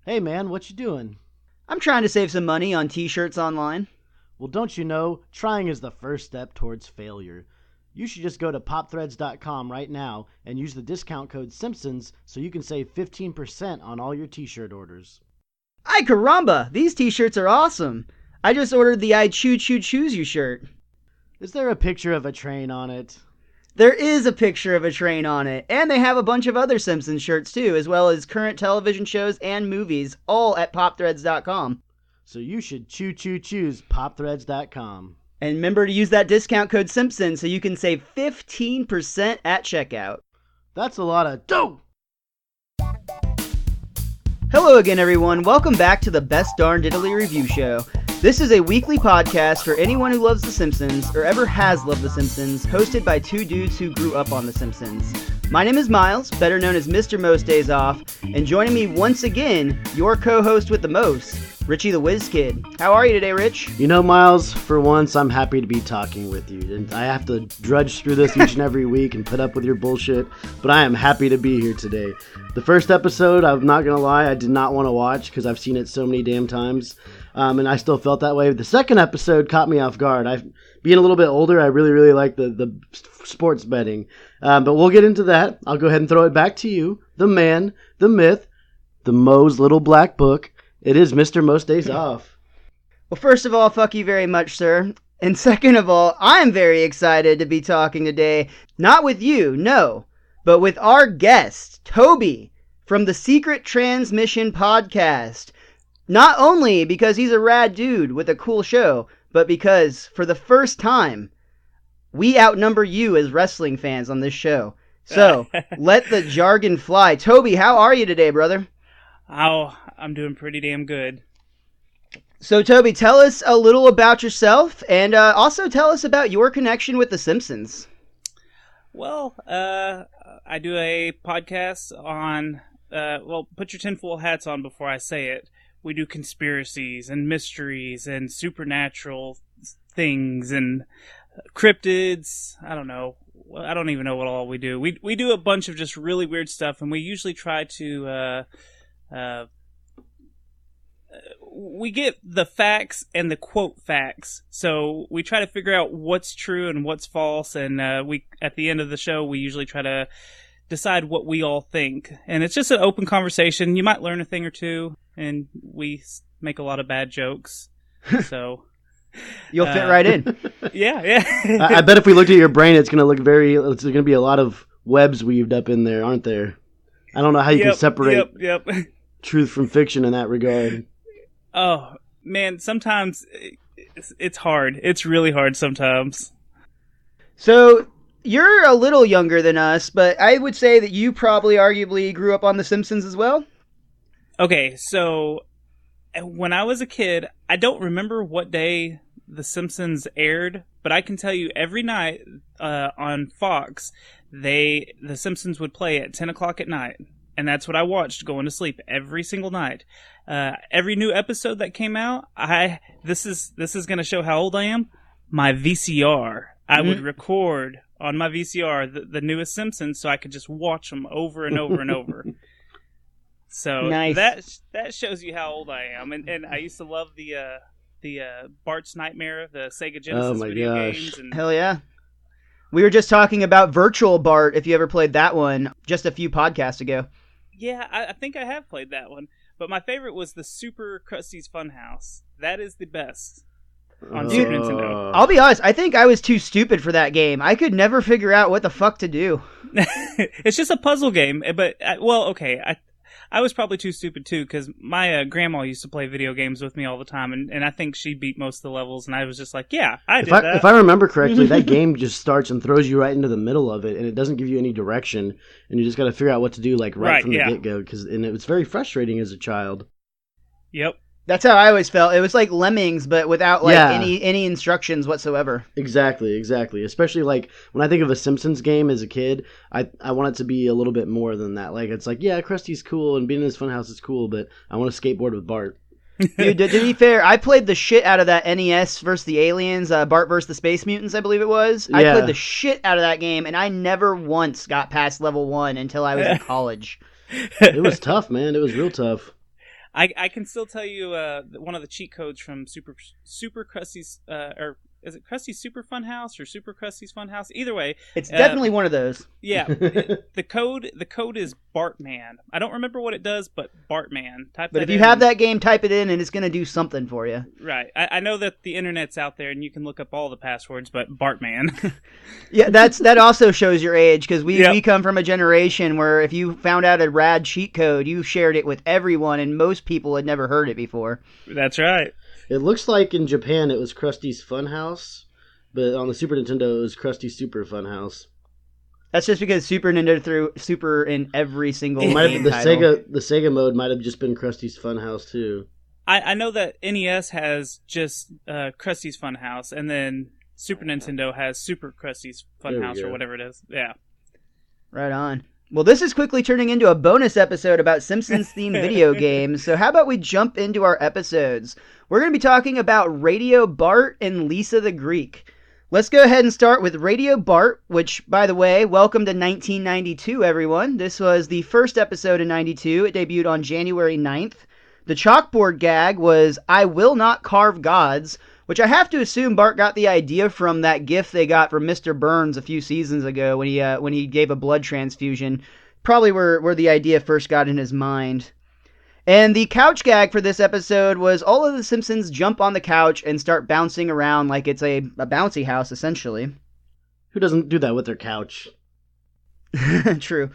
Hey man, what you doing? I'm trying to save some money on t-shirts online. Well, don't you know, trying is the first step towards failure. You should just go to popthreads.com right now and use the discount code Simpsons so you can save 15% on all your t-shirt orders. Ay caramba, these t-shirts are awesome. I just ordered the I Choo Choo Choose You shirt. Is there a picture of a train on it? There is a picture of a train on it, and they have a bunch of other Simpsons shirts too, as well as current television shows and movies, all at popthreads.com. So you should choose popthreads.com. And remember to use that discount code Simpsons so you can save 15% at checkout. That's a lot of dough! Hello again, everyone. Welcome back to the Best Darn Diddly Review Show. This is a weekly podcast for anyone who loves The Simpsons or ever has loved The Simpsons, hosted by two dudes who grew up on The Simpsons. My name is Miles, better known as Mr. Most Days Off, and joining me once again, your co-host with the most, Richie the Whiz Kid. How are you today, Rich? You know, Miles, for once, I'm happy to be talking with you. And I have to drudge through this each and every week and put up with your bullshit, but I am happy to be here today. The first episode, I'm not going to lie, I did not want to watch because I've seen it so many damn times. And I still felt that way. The second episode caught me off guard. Being a little bit older, I really like the sports betting. But we'll get into that. I'll go ahead and throw it back to you. The man, the myth, the Moe's Little Black Book. It is Mr. Most Days Off. Well, first of all, fuck you very much, sir. And second of all, I'm very excited to be talking today, not with you, no, but with our guest, Toby, from the Secret Transmission podcast. Not only because he's a rad dude with a cool show, but because, for the first time, we outnumber you as wrestling fans on this show. So, let the jargon fly. Toby, how are you today, brother? Oh, I'm doing pretty damn good. So, Toby, tell us a little about yourself, and also tell us about your connection with The Simpsons. Well, I do a podcast on, put your tinfoil hats on before I say it. We do conspiracies and mysteries and supernatural things and cryptids. I don't know. I don't even know what all we do. We do a bunch of just really weird stuff, and we usually try to we get the facts and the quote facts. So we try to figure out what's true and what's false, and we at the end of the show we usually try to decide what we all think. And it's just an open conversation. You might learn a thing or two, and we make a lot of bad jokes. So you'll fit right in. Yeah. I bet if we looked at your brain, it's going to be a lot of webs weaved up in there, aren't there? I don't know how you can separate truth from fiction in that regard. Oh, man, sometimes it's hard. It's really hard sometimes. So, you're a little younger than us, but I would say that you probably arguably grew up on The Simpsons as well. Okay, so when I was a kid, I don't remember what day The Simpsons aired, but I can tell you every night on Fox, The Simpsons would play at 10 o'clock at night. And that's what I watched going to sleep every single night. Every new episode that came out, this is going to show how old I am. My VCR, I would record on my VCR the newest Simpsons, so I could just watch them over and over and over. So nice. that shows you how old I am. And I used to love the Bart's Nightmare, the Sega Genesis video games. And hell yeah. We were just talking about Virtual Bart, if you ever played that one, just a few podcasts ago. Yeah, I think I have played that one. But my favorite was the Super Krusty's Funhouse. That is the best on Super Nintendo. I'll be honest, I think I was too stupid for that game. I could never figure out what the fuck to do. It's just a puzzle game, but, I was probably too stupid too, because my grandma used to play video games with me all the time, and I think she beat most of the levels, and I was just like, yeah, I did that. If I remember correctly, that game just starts and throws you right into the middle of it, and it doesn't give you any direction, and you just got to figure out what to do right from the get-go, and it was very frustrating as a child. Yep. That's how I always felt. It was like Lemmings, but without any instructions whatsoever. Exactly. Especially like when I think of a Simpsons game as a kid, I want it to be a little bit more than that. Like it's like, yeah, Krusty's cool and being in his funhouse is cool, but I want to skateboard with Bart. Dude, to be fair, I played the shit out of that NES versus the Aliens, Bart versus the Space Mutants, I believe it was. I played the shit out of that game, and I never once got past level 1 until I was in college. It was tough, man. It was real tough. I can still tell you one of the cheat codes from Super Krusty's or is it Krusty's Super Fun House or Super Krusty's Fun House? Either way, it's definitely one of those. Yeah, the code is Bartman. I don't remember what it does, but Bartman. But if you have that game, type it in, and it's going to do something for you. Right. I know that the internet's out there, and you can look up all the passwords, but Bartman. Yeah, that also shows your age, because we come from a generation where if you found out a rad cheat code, you shared it with everyone, and most people had never heard it before. That's right. It looks like in Japan it was Krusty's Fun House, but on the Super Nintendo it was Krusty's Super Fun House. That's just because Super Nintendo threw Super in every single game title. The Sega mode might have just been Krusty's Fun House too. I know that NES has just Krusty's Fun House, and then Super Nintendo has Super Krusty's Fun House or whatever it is. Yeah. Right on. Well, this is quickly turning into a bonus episode about Simpsons-themed video games, so how about we jump into our episodes? We're going to be talking about Radio Bart and Lisa the Greek. Let's go ahead and start with Radio Bart, which, by the way, welcome to 1992, everyone. This was the first episode in 92. It debuted on January 9th. The chalkboard gag was, "I will not carve gods," which I have to assume Bart got the idea from that gif they got from Mr. Burns a few seasons ago when he gave a blood transfusion. Probably where the idea first got in his mind. And the couch gag for this episode was all of the Simpsons jump on the couch and start bouncing around like it's a bouncy house, essentially. Who doesn't do that with their couch? True.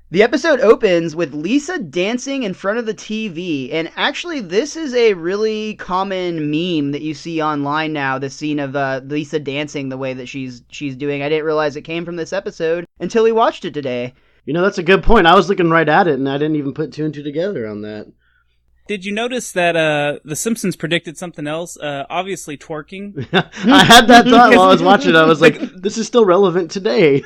The episode opens with Lisa dancing in front of the TV, and actually this is a really common meme that you see online now, the scene of Lisa dancing the way that she's doing. I didn't realize it came from this episode until we watched it today. You know, that's a good point. I was looking right at it, and I didn't even put two and two together on that. Did you notice that The Simpsons predicted something else? Obviously twerking. I had that thought while I was watching it. I was like, this is still relevant today.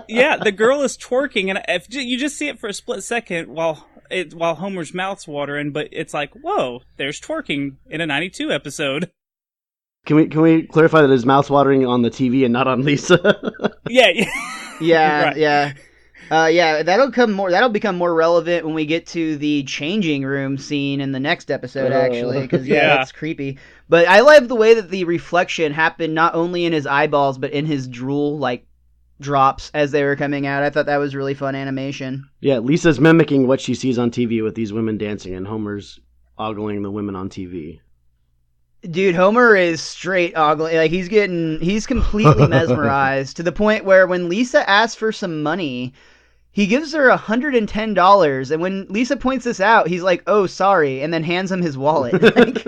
Yeah, the girl is twerking, and if you just see it for a split second while Homer's mouth's watering, but it's like, whoa, there's twerking in a 92 episode. Can we clarify that his mouth's watering on the TV and not on Lisa? Yeah. Yeah, right. Yeah. That'll become more relevant when we get to the changing room scene in the next episode, actually, because that's creepy. But I love the way that the reflection happened not only in his eyeballs but in his drool drops as they were coming out. I thought that was really fun animation. Yeah, Lisa's mimicking what she sees on TV with these women dancing, and Homer's ogling the women on TV. Dude, Homer is straight ogling. Like, he's completely mesmerized to the point where when Lisa asks for some money, he gives her $110, and when Lisa points this out, he's like, "Oh, sorry," and then hands him his wallet.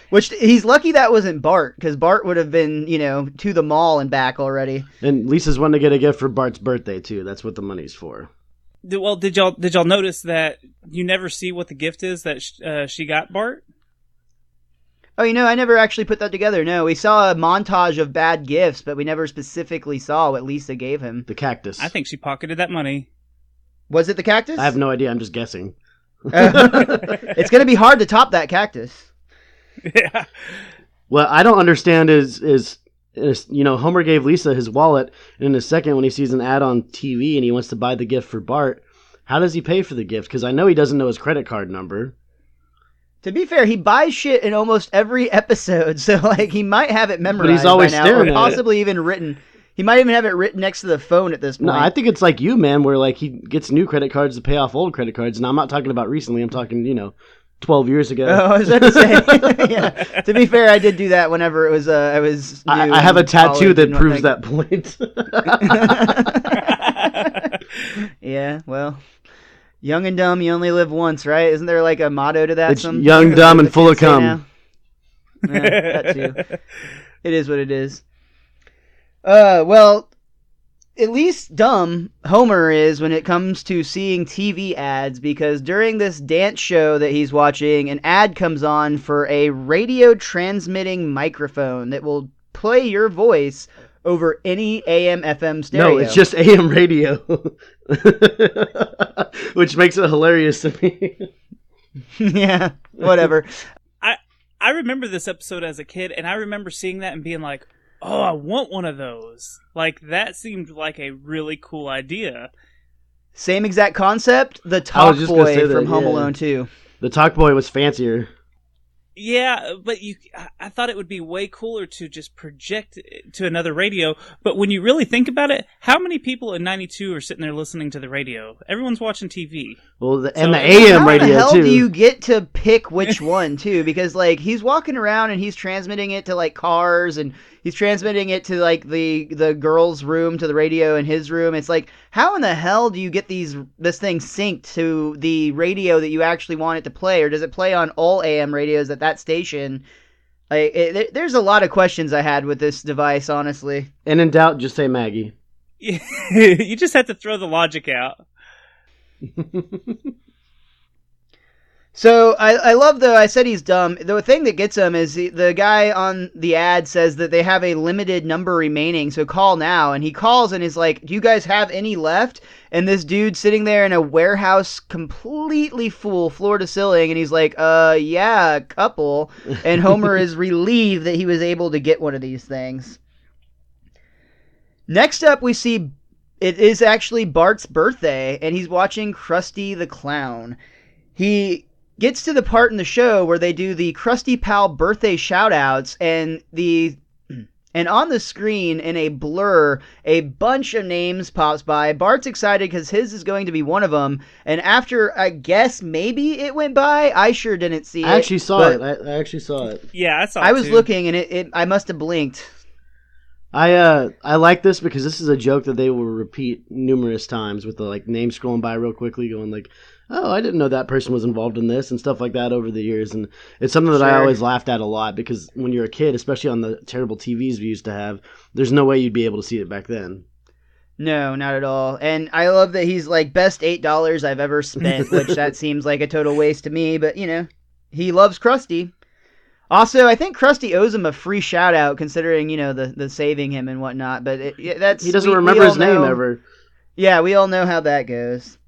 Which, he's lucky that wasn't Bart, because Bart would have been, to the mall and back already. And Lisa's wanting to get a gift for Bart's birthday, too. That's what the money's for. Well, did y'all notice that you never see what the gift is that she got Bart? Oh, I never actually put that together. No, we saw a montage of bad gifts, but we never specifically saw what Lisa gave him. The cactus. I think she pocketed that money. Was it the cactus? I have no idea. I'm just guessing. It's going to be hard to top that cactus. Yeah. What I don't understand is Homer gave Lisa his wallet, and in a second when he sees an ad on TV and he wants to buy the gift for Bart, how does he pay for the gift? Because I know he doesn't know his credit card number. To be fair, he buys shit in almost every episode, so he might have it memorized. But he's always by now, staring or possibly even written. He might even have it written next to the phone at this point. No, I think it's like you, man, where he gets new credit cards to pay off old credit cards. And I'm not talking about recently. I'm talking 12 years ago. Oh, I was about to say. Yeah. To be fair, I did do that whenever it was. I have a tattoo that proves that point. Yeah, well. Young and dumb, you only live once, right? Isn't there a motto to that? It's young, dumb, and full of cum. That too. It is what it is. Well, at least dumb Homer is when it comes to seeing TV ads, because during this dance show that he's watching, an ad comes on for a radio transmitting microphone that will play your voice over any AM FM stereo. No, it's just AM radio. Which makes it hilarious to me. Yeah, whatever. I remember this episode as a kid, and I remember seeing that and being like, oh, I want one of those. That seemed like a really cool idea. Same exact concept, the Talk Boy from Home Alone 2. The Talkboy was fancier. Yeah, but I thought it would be way cooler to just project it to another radio. But when you really think about it, how many people in 92 are sitting there listening to the radio? Everyone's watching TV. Well, and the AM radio, too. How the hell do you get to pick which one, too? Because, like, he's walking around and he's transmitting it to, like, cars, and he's transmitting it to, like, the girl's room, to the radio in his room. It's like, how in the hell do you get this thing synced to the radio that you actually want it to play? Or does it play on all AM radios at that station? Like, there's a lot of questions I had with this device, honestly. And in doubt, just say Maggie. You just have to throw the logic out. So I love, though, I said he's dumb. The thing that gets him is the guy on the ad says that they have a limited number remaining, so call now. And he calls and is like, do you guys have any left? And this dude sitting there in a warehouse completely full, floor to ceiling, and he's like, yeah, a couple. And Homer is relieved that he was able to get one of these things. Next up, we see it is actually Bart's birthday, and he's watching Krusty the Clown. He gets to the part in the show where they do the Krusty Pal birthday shout-outs, and on the screen, in a blur, a bunch of names pops by. Bart's excited because his is going to be one of them, and after, I guess, maybe it went by, I sure didn't see it. I actually saw it. I actually saw it. Yeah, I saw it, I was too. looking, and I must have blinked. I like this because this is a joke that they will repeat numerous times with the like name scrolling by real quickly, going like, "Oh, I didn't know that person was involved in this," and stuff like that over the years. And it's something that I always laughed at a lot because when you're a kid, especially on the terrible TVs we used to have, there's no way you'd be able to see it back then. No, not at all. And I love that he's like, best $8 I've ever spent, which that seems like a total waste to me, but you know, he loves Krusty. Also, I think Krusty owes him a free shout-out, considering, you know, the saving him and whatnot. But that's he doesn't remember his name ever. Yeah, we all know how that goes.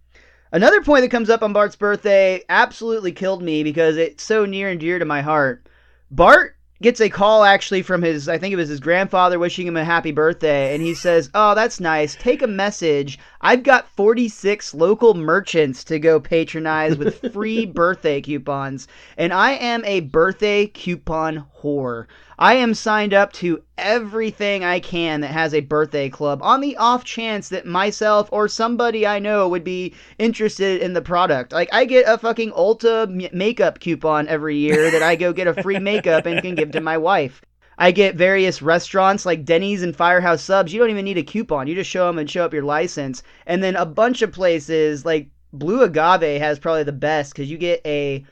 Another point that comes up on Bart's birthday absolutely killed me because it's so near and dear to my heart. Bart gets a call actually from I think it was his grandfather wishing him a happy birthday, and he says, "Oh, that's nice. Take a message. I've got 46 local merchants to go patronize with free birthday coupons, and I am a birthday coupon whore. I am signed up to everything I can that has a birthday club on the off chance that myself or somebody I know would be interested in the product. Like, I get a fucking Ulta makeup coupon every year that I go get a free makeup and can give to my wife. I get various restaurants like Denny's and Firehouse Subs. You don't even need a coupon. You just show them and show up your license. And then a bunch of places like Blue Agave has probably the best because you get a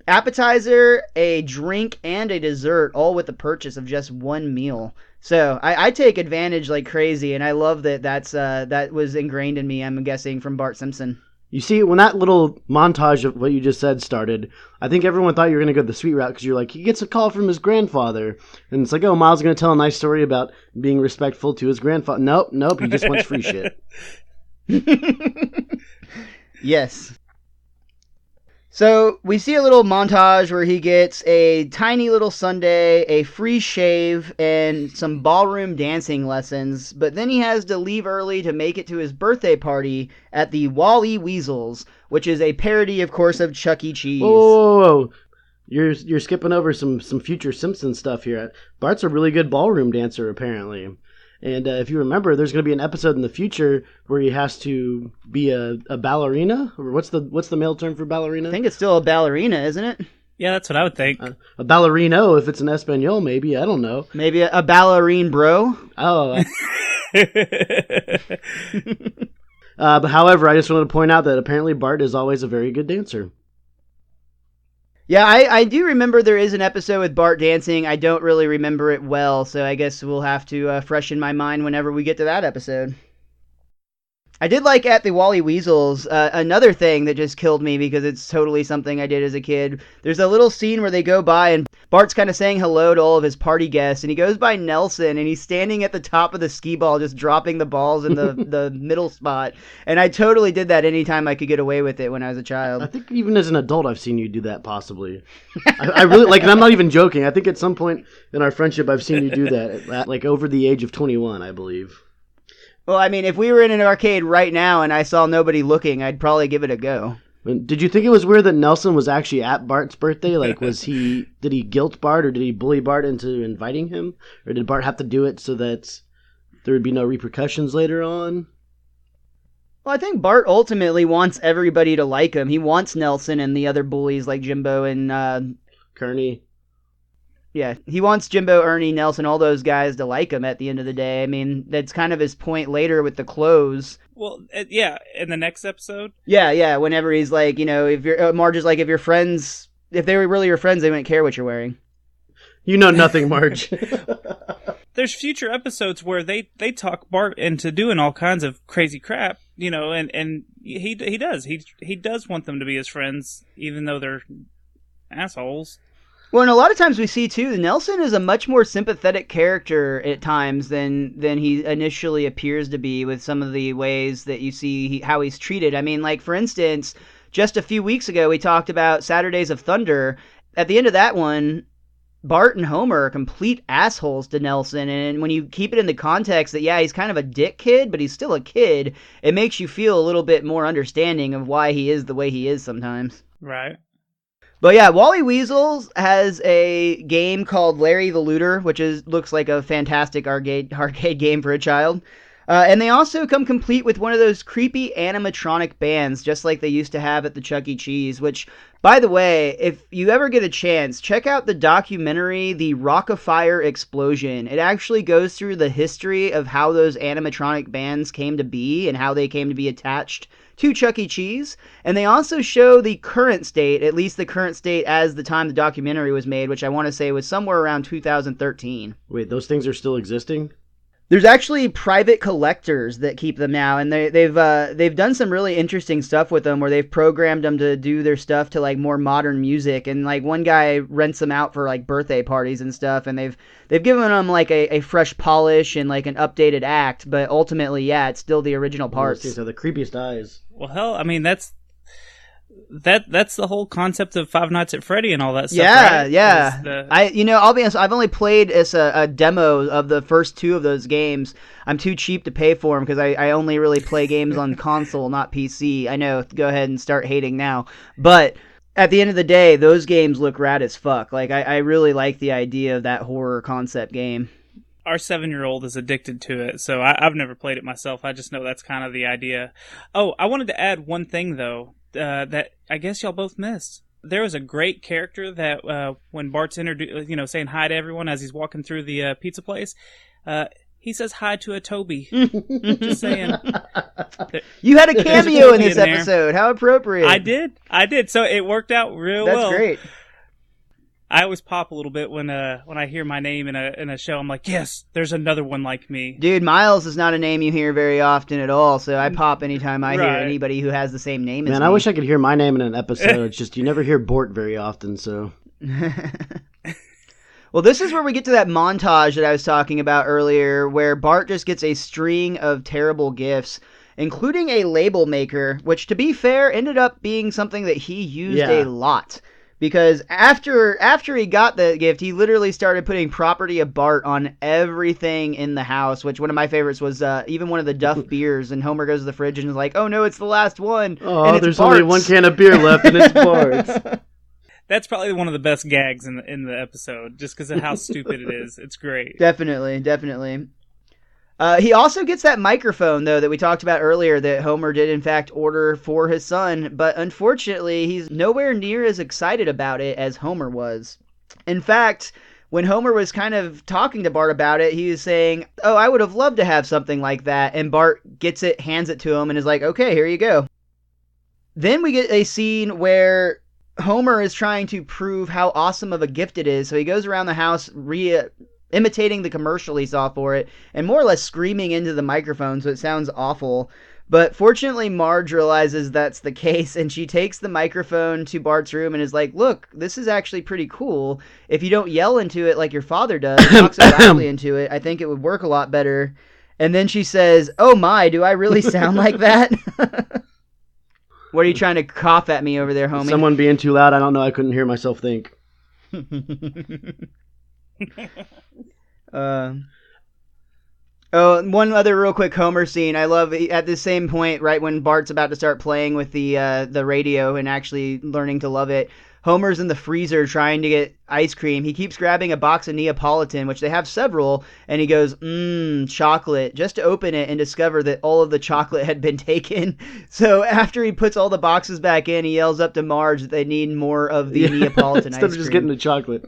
appetizer, a drink, and a dessert, all with the purchase of just one meal. So I take advantage like crazy, and I love that that was ingrained in me, I'm guessing, from Bart Simpson. You see, when that little montage of what you just said started, I think everyone thought you were going to go the sweet route because you're like, he gets a call from his grandfather. And it's like, oh, Miles is going to tell a nice story about being respectful to his grandfather. Nope, he just wants free shit. Yes. So we see a little montage where he gets a tiny little sundae, a free shave, and some ballroom dancing lessons, but then he has to leave early to make it to his birthday party at the Wally Weasels, which is a parody, of course, of Chuck E. Cheese. Whoa. You're skipping over some future Simpsons stuff here. Bart's a really good ballroom dancer, apparently. And if you remember, there's going to be an episode in the future where he has to be a ballerina. Or what's the male term for ballerina? I think it's still a ballerina, isn't it? Yeah, that's what I would think. A ballerino, if it's an Espanol, maybe. I don't know. Maybe a ballerine bro. Oh. But however, I just wanted to point out that apparently Bart is always a very good dancer. Yeah, I do remember there is an episode with Bart dancing. I don't really remember it well, so I guess we'll have to freshen my mind whenever we get to that episode. I did like at the Wally Weasels, another thing that just killed me because it's totally something I did as a kid. There's a little scene where they go by and Bart's kind of saying hello to all of his party guests, and he goes by Nelson, and he's standing at the top of the skee ball just dropping the balls in the middle spot. And I totally did that anytime I could get away with it when I was a child. I think even as an adult I've seen you do that, possibly. I really, like, and I'm not even joking. I think at some point in our friendship I've seen you do that, like over the age of 21, I believe. Well, I mean, if we were in an arcade right now and I saw nobody looking, I'd probably give it a go. Did you think it was weird that Nelson was actually at Bart's birthday? Like, did he guilt Bart, or did he bully Bart into inviting him? Or did Bart have to do it so that there would be no repercussions later on? Well, I think Bart ultimately wants everybody to like him. He wants Nelson and the other bullies like Jimbo and Kearney. Yeah, he wants Jimbo, Ernie, Nelson, all those guys to like him at the end of the day. I mean, that's kind of his point later with the clothes. Well, yeah, in the next episode. Yeah, whenever he's like, if you're Marge is like, if your friends, if they were really your friends, they wouldn't care what you're wearing. You know nothing, Marge. There's future episodes where they talk Bart into doing all kinds of crazy crap, and he does want them to be his friends, even though they're assholes. Well, and a lot of times we see, too, Nelson is a much more sympathetic character at times than he initially appears to be with some of the ways that you see how he's treated. I mean, like, for instance, just a few weeks ago, we talked about Saturdays of Thunder. At the end of that one, Bart and Homer are complete assholes to Nelson, and when you keep it in the context that, yeah, he's kind of a dick kid, but he's still a kid, it makes you feel a little bit more understanding of why he is the way he is sometimes. Right. But yeah, Wally Weasels has a game called Larry the Looter, which looks like a fantastic arcade game for a child. And they also come complete with one of those creepy animatronic bands, just like they used to have at the Chuck E. Cheese, which, by the way, if you ever get a chance, check out the documentary, The Rock-afire Explosion. It actually goes through the history of how those animatronic bands came to be and how they came to be attached to Chuck E. Cheese, and they also show the current state, at least the current state as the time the documentary was made, which I want to say was somewhere around 2013. Wait, those things are still existing? There's actually private collectors that keep them now, and they've done some really interesting stuff with them, where they've programmed them to do their stuff to like more modern music, and like one guy rents them out for like birthday parties and stuff, and they've given them like a fresh polish and like an updated act, but ultimately, yeah, it's still the original parts. Those things have the creepiest eyes. Well, hell, I mean that's the whole concept of Five Nights at Freddy and all that stuff. Yeah, right? yeah. I'll be honest, I've only played as a demo of the first two of those games. I'm too cheap to pay for them because I only really play games on console, not PC. I know, go ahead and start hating now. But at the end of the day, those games look rad as fuck. Like, I really like the idea of that horror concept game. Our 7-year-old is addicted to it, so I've never played it myself. I just know that's kind of the idea. Oh, I wanted to add one thing, though, that I guess y'all both missed. There was a great character that when Bart's saying hi to everyone as he's walking through the pizza place, he says hi to a Toby. Just saying. You had a cameo in this episode. How appropriate. I did. So it worked out real well. That's great. I always pop a little bit when I hear my name in a show. I'm like, yes, there's another one like me. Dude, Miles is not a name you hear very often at all, so I pop anytime I hear anybody who has the same name as me. Man, I wish I could hear my name in an episode. It's just you never hear Bort very often, so. Well, this is where we get to that montage that I was talking about earlier, where Bart just gets a string of terrible gifts, including a label maker, which, to be fair, ended up being something that he used a lot. Because after he got the gift, he literally started putting property of Bart on everything in the house, which one of my favorites was even one of the Duff beers, and Homer goes to the fridge and is like, oh no, it's the last one. Oh, and it's there's Bart's. only one can of beer left, and it's Bart's. That's probably one of the best gags in the episode, just because of how stupid it is. It's great. Definitely. He also gets that microphone, though, that we talked about earlier that Homer did, in fact, order for his son, but unfortunately, he's nowhere near as excited about it as Homer was. In fact, when Homer was kind of talking to Bart about it, he was saying, oh, I would have loved to have something like that, and Bart gets it, hands it to him, and is like, okay, here you go. Then we get a scene where Homer is trying to prove how awesome of a gift it is, so he goes around the house imitating the commercial he saw for it, and more or less screaming into the microphone, so it sounds awful. But fortunately, Marge realizes that's the case, and she takes the microphone to Bart's room and is like, look, this is actually pretty cool. If you don't yell into it like your father does, talk so loudly into it, I think it would work a lot better. And then she says, oh my, do I really sound like that? What are you trying to cough at me over there, homie? Someone being too loud, I don't know, I couldn't hear myself think. Oh, one other real quick Homer scene. I love at the same point, right when Bart's about to start playing with the radio and actually learning to love it. Homer's in the freezer trying to get ice cream. He keeps grabbing a box of Neapolitan, which they have several, and he goes, chocolate, just to open it and discover that all of the chocolate had been taken. So after he puts all the boxes back in, he yells up to Marge that they need more of the Neapolitan ice cream. Instead of just getting the chocolate.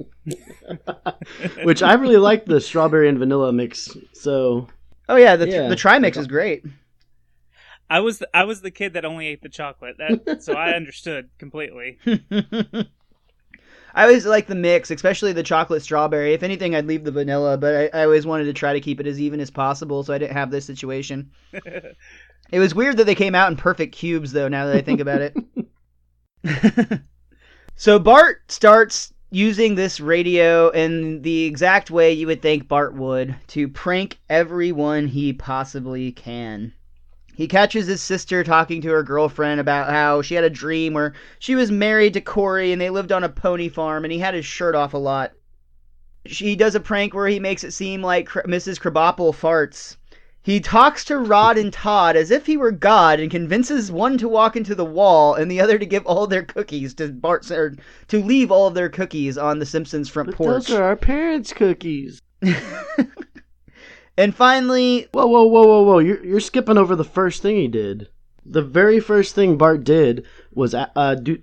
Which I really like the strawberry and vanilla mix, so... Oh yeah, the tri-mix is great. I was the kid that only ate the chocolate, so I understood completely. I always like the mix, especially the chocolate strawberry. If anything, I'd leave the vanilla, but I always wanted to try to keep it as even as possible, so I didn't have this situation. It was weird that they came out in perfect cubes, though, now that I think about it. So Bart starts using this radio in the exact way you would think Bart would, to prank everyone he possibly can. He catches his sister talking to her girlfriend about how she had a dream where she was married to Corey and they lived on a pony farm and he had his shirt off a lot. He does a prank where he makes it seem like Mrs. Krabappel farts. He talks to Rod and Todd as if he were God and convinces one to walk into the wall and the other to give all their cookies to Bart, or to leave all of their cookies on the Simpsons' front porch. Those are our parents' cookies. And finally... Whoa. You're skipping over the first thing he did. The very first thing Bart did was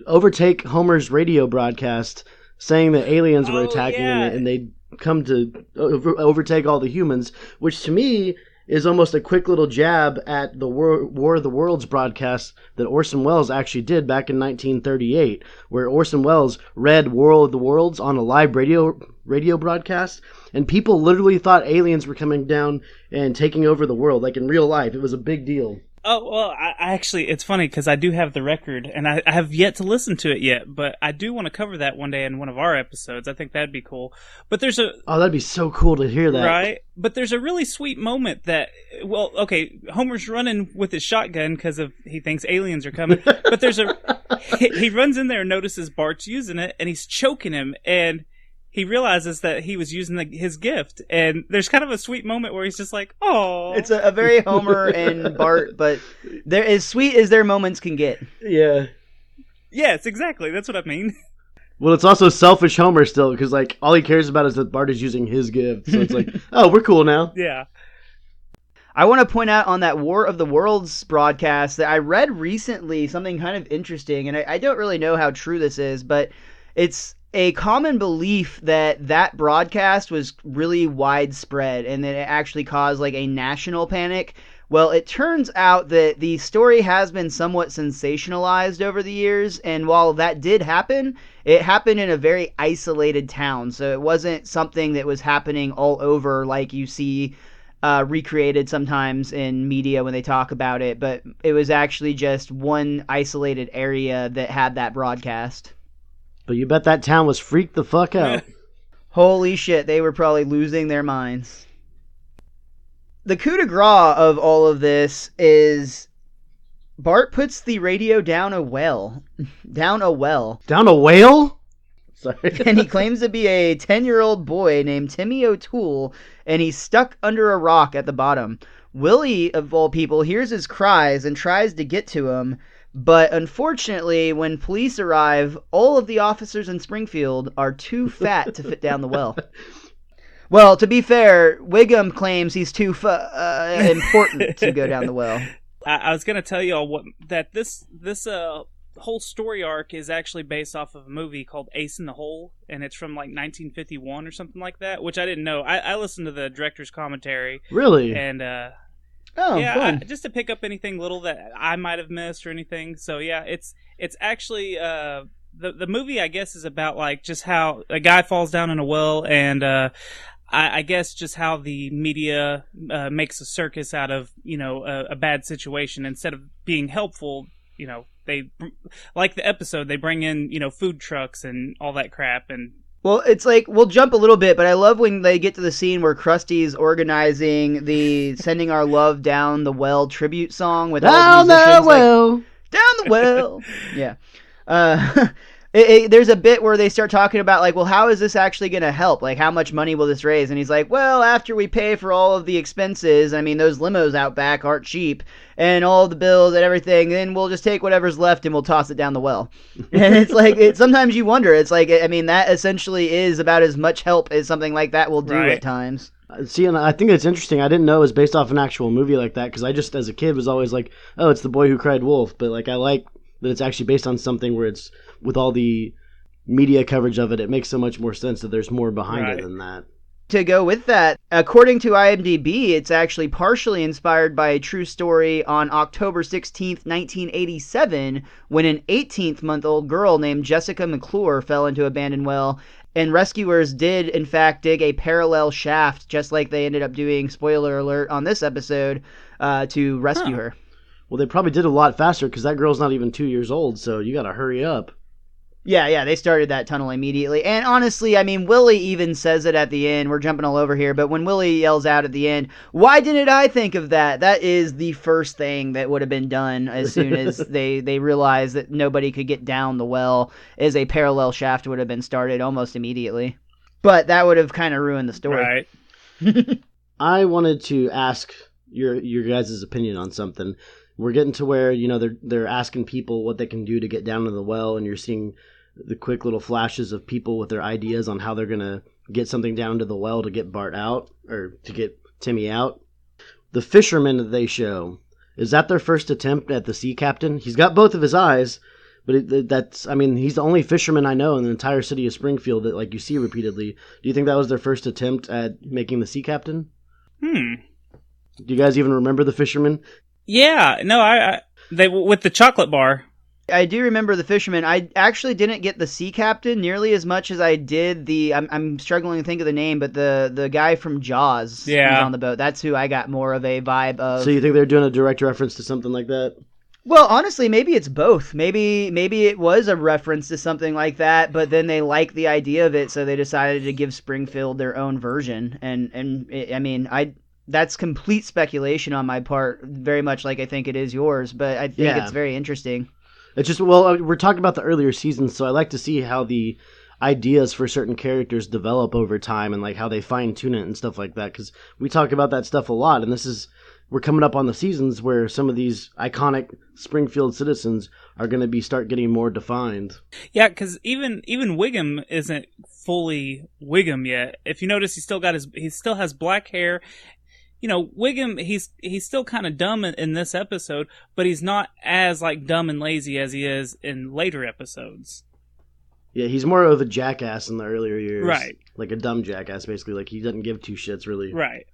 overtake Homer's radio broadcast saying that aliens were attacking and they'd come to overtake all the humans, which to me is almost a quick little jab at the War of the Worlds broadcast that Orson Welles actually did back in 1938, where Orson Welles read War of the Worlds on a live radio broadcast, and people literally thought aliens were coming down and taking over the world, like in real life. It was a big deal. Oh, well, I actually, it's funny because I do have the record, and I have yet to listen to it yet, but I do want to cover that one day in one of our episodes. I think that'd be cool. But there's Oh, that'd be so cool to hear that. Right? But there's a really sweet moment that, well, okay, Homer's running with his shotgun because he thinks aliens are coming, but he runs in there and notices Bart's using it, and he's choking him, and he realizes that he was using his gift, and there's kind of a sweet moment where he's just like, "Oh." It's a very Homer and Bart, but they're as sweet as their moments can get. Yeah. Yes, exactly. That's what I mean. Well, it's also selfish Homer still, because like all he cares about is that Bart is using his gift. So it's like, oh, we're cool now. Yeah. I want to point out on that War of the Worlds broadcast that I read recently something kind of interesting, and I don't really know how true this is, but it's a common belief that broadcast was really widespread and that it actually caused like a national panic. Well, it turns out that the story has been somewhat sensationalized over the years, and while that did happen, it happened in a very isolated town, so it wasn't something that was happening all over like you see recreated sometimes in media when they talk about it, but it was actually just one isolated area that had that broadcast. But you bet that town was freaked the fuck out. Holy shit, they were probably losing their minds. The coup de grace of all of this is Bart puts the radio down a well. Down a well. Down a whale? Sorry. And he claims to be a 10-year-old boy named Timmy O'Toole, and he's stuck under a rock at the bottom. Willie, of all people, hears his cries and tries to get to him, but unfortunately, when police arrive, all of the officers in Springfield are too fat to fit down the well. Well, to be fair, Wiggum claims he's too important to go down the well. I was going to tell you all that this whole story arc is actually based off of a movie called Ace in the Hole, and it's from like 1951 or something like that, which I didn't know. I listened to the director's commentary. Really? And just to pick up anything little that I might have missed or anything. So yeah, it's actually the movie, I guess, is about like just how a guy falls down in a well, and I guess just how the media makes a circus out of a bad situation instead of being helpful. They, like the episode, they bring in food trucks and all that crap. And well, it's like, we'll jump a little bit, but I love when they get to the scene where Krusty's organizing the Sending Our Love Down the Well tribute song with all the musicians. Down the well! Yeah. There's a bit where they start talking about, like, well, how is this actually going to help? Like, how much money will this raise? And he's like, well, after we pay for all of the expenses, I mean, those limos out back aren't cheap, and all the bills and everything, then we'll just take whatever's left and we'll toss it down the well. And it's like, sometimes you wonder, it's like, I mean, that essentially is about as much help as something like that will do at times. See, and I think it's interesting. I didn't know it was based off an actual movie like that, because I just, as a kid, was always like, oh, it's The Boy Who Cried Wolf. But, like, I like that it's actually based on something where it's, with all the media coverage of it, it makes so much more sense that there's more behind it than that. To go with that, according to IMDb, it's actually partially inspired by a true story on October 16th, 1987, when an 18-month-old girl named Jessica McClure fell into an abandoned well, and rescuers did, in fact, dig a parallel shaft, just like they ended up doing, spoiler alert, on this episode, to rescue her. Well, they probably did a lot faster, because that girl's not even 2 years old, so you gotta hurry up. Yeah, they started that tunnel immediately. And honestly, I mean, Willie even says it at the end. We're jumping all over here, but when Willie yells out at the end, why didn't I think of that? That is the first thing that would have been done as soon as they realized that nobody could get down the well, as a parallel shaft would have been started almost immediately. But that would have kind of ruined the story. Right. I wanted to ask your guys' opinion on something. We're getting to where, you know, they're asking people what they can do to get down to the well, and you're seeing the quick little flashes of people with their ideas on how they're going to get something down to the well to get Bart out, or to get Timmy out. The fisherman that they show, is that their first attempt at the sea captain? He's got both of his eyes, but he's the only fisherman I know in the entire city of Springfield that, like, you see repeatedly. Do you think that was their first attempt at making the sea captain? Do you guys even remember the fisherman? Yeah, no, they with the chocolate bar. I do remember the fisherman. I actually didn't get the sea captain nearly as much as I did the. I'm struggling to think of the name, but the guy from Jaws who's on the boat. That's who I got more of a vibe of. So you think they're doing a direct reference to something like that? Well, honestly, maybe it's both. Maybe it was a reference to something like that, but then they liked the idea of it, so they decided to give Springfield their own version. That's complete speculation on my part, very much like I think it is yours, but I think it's very interesting. It's just, well, we're talking about the earlier seasons, so I like to see how the ideas for certain characters develop over time, and like how they fine tune it and stuff like that, because we talk about that stuff a lot, and we're coming up on the seasons where some of these iconic Springfield citizens are going to start getting more defined. Yeah, because even Wiggum isn't fully Wiggum yet. If you notice, he still has black hair. You know, Wiggum, he's still kind of dumb in this episode, but he's not as, like, dumb and lazy as he is in later episodes. Yeah, he's more of a jackass in the earlier years. Right. Like a dumb jackass, basically. Like, he doesn't give two shits, really. Right.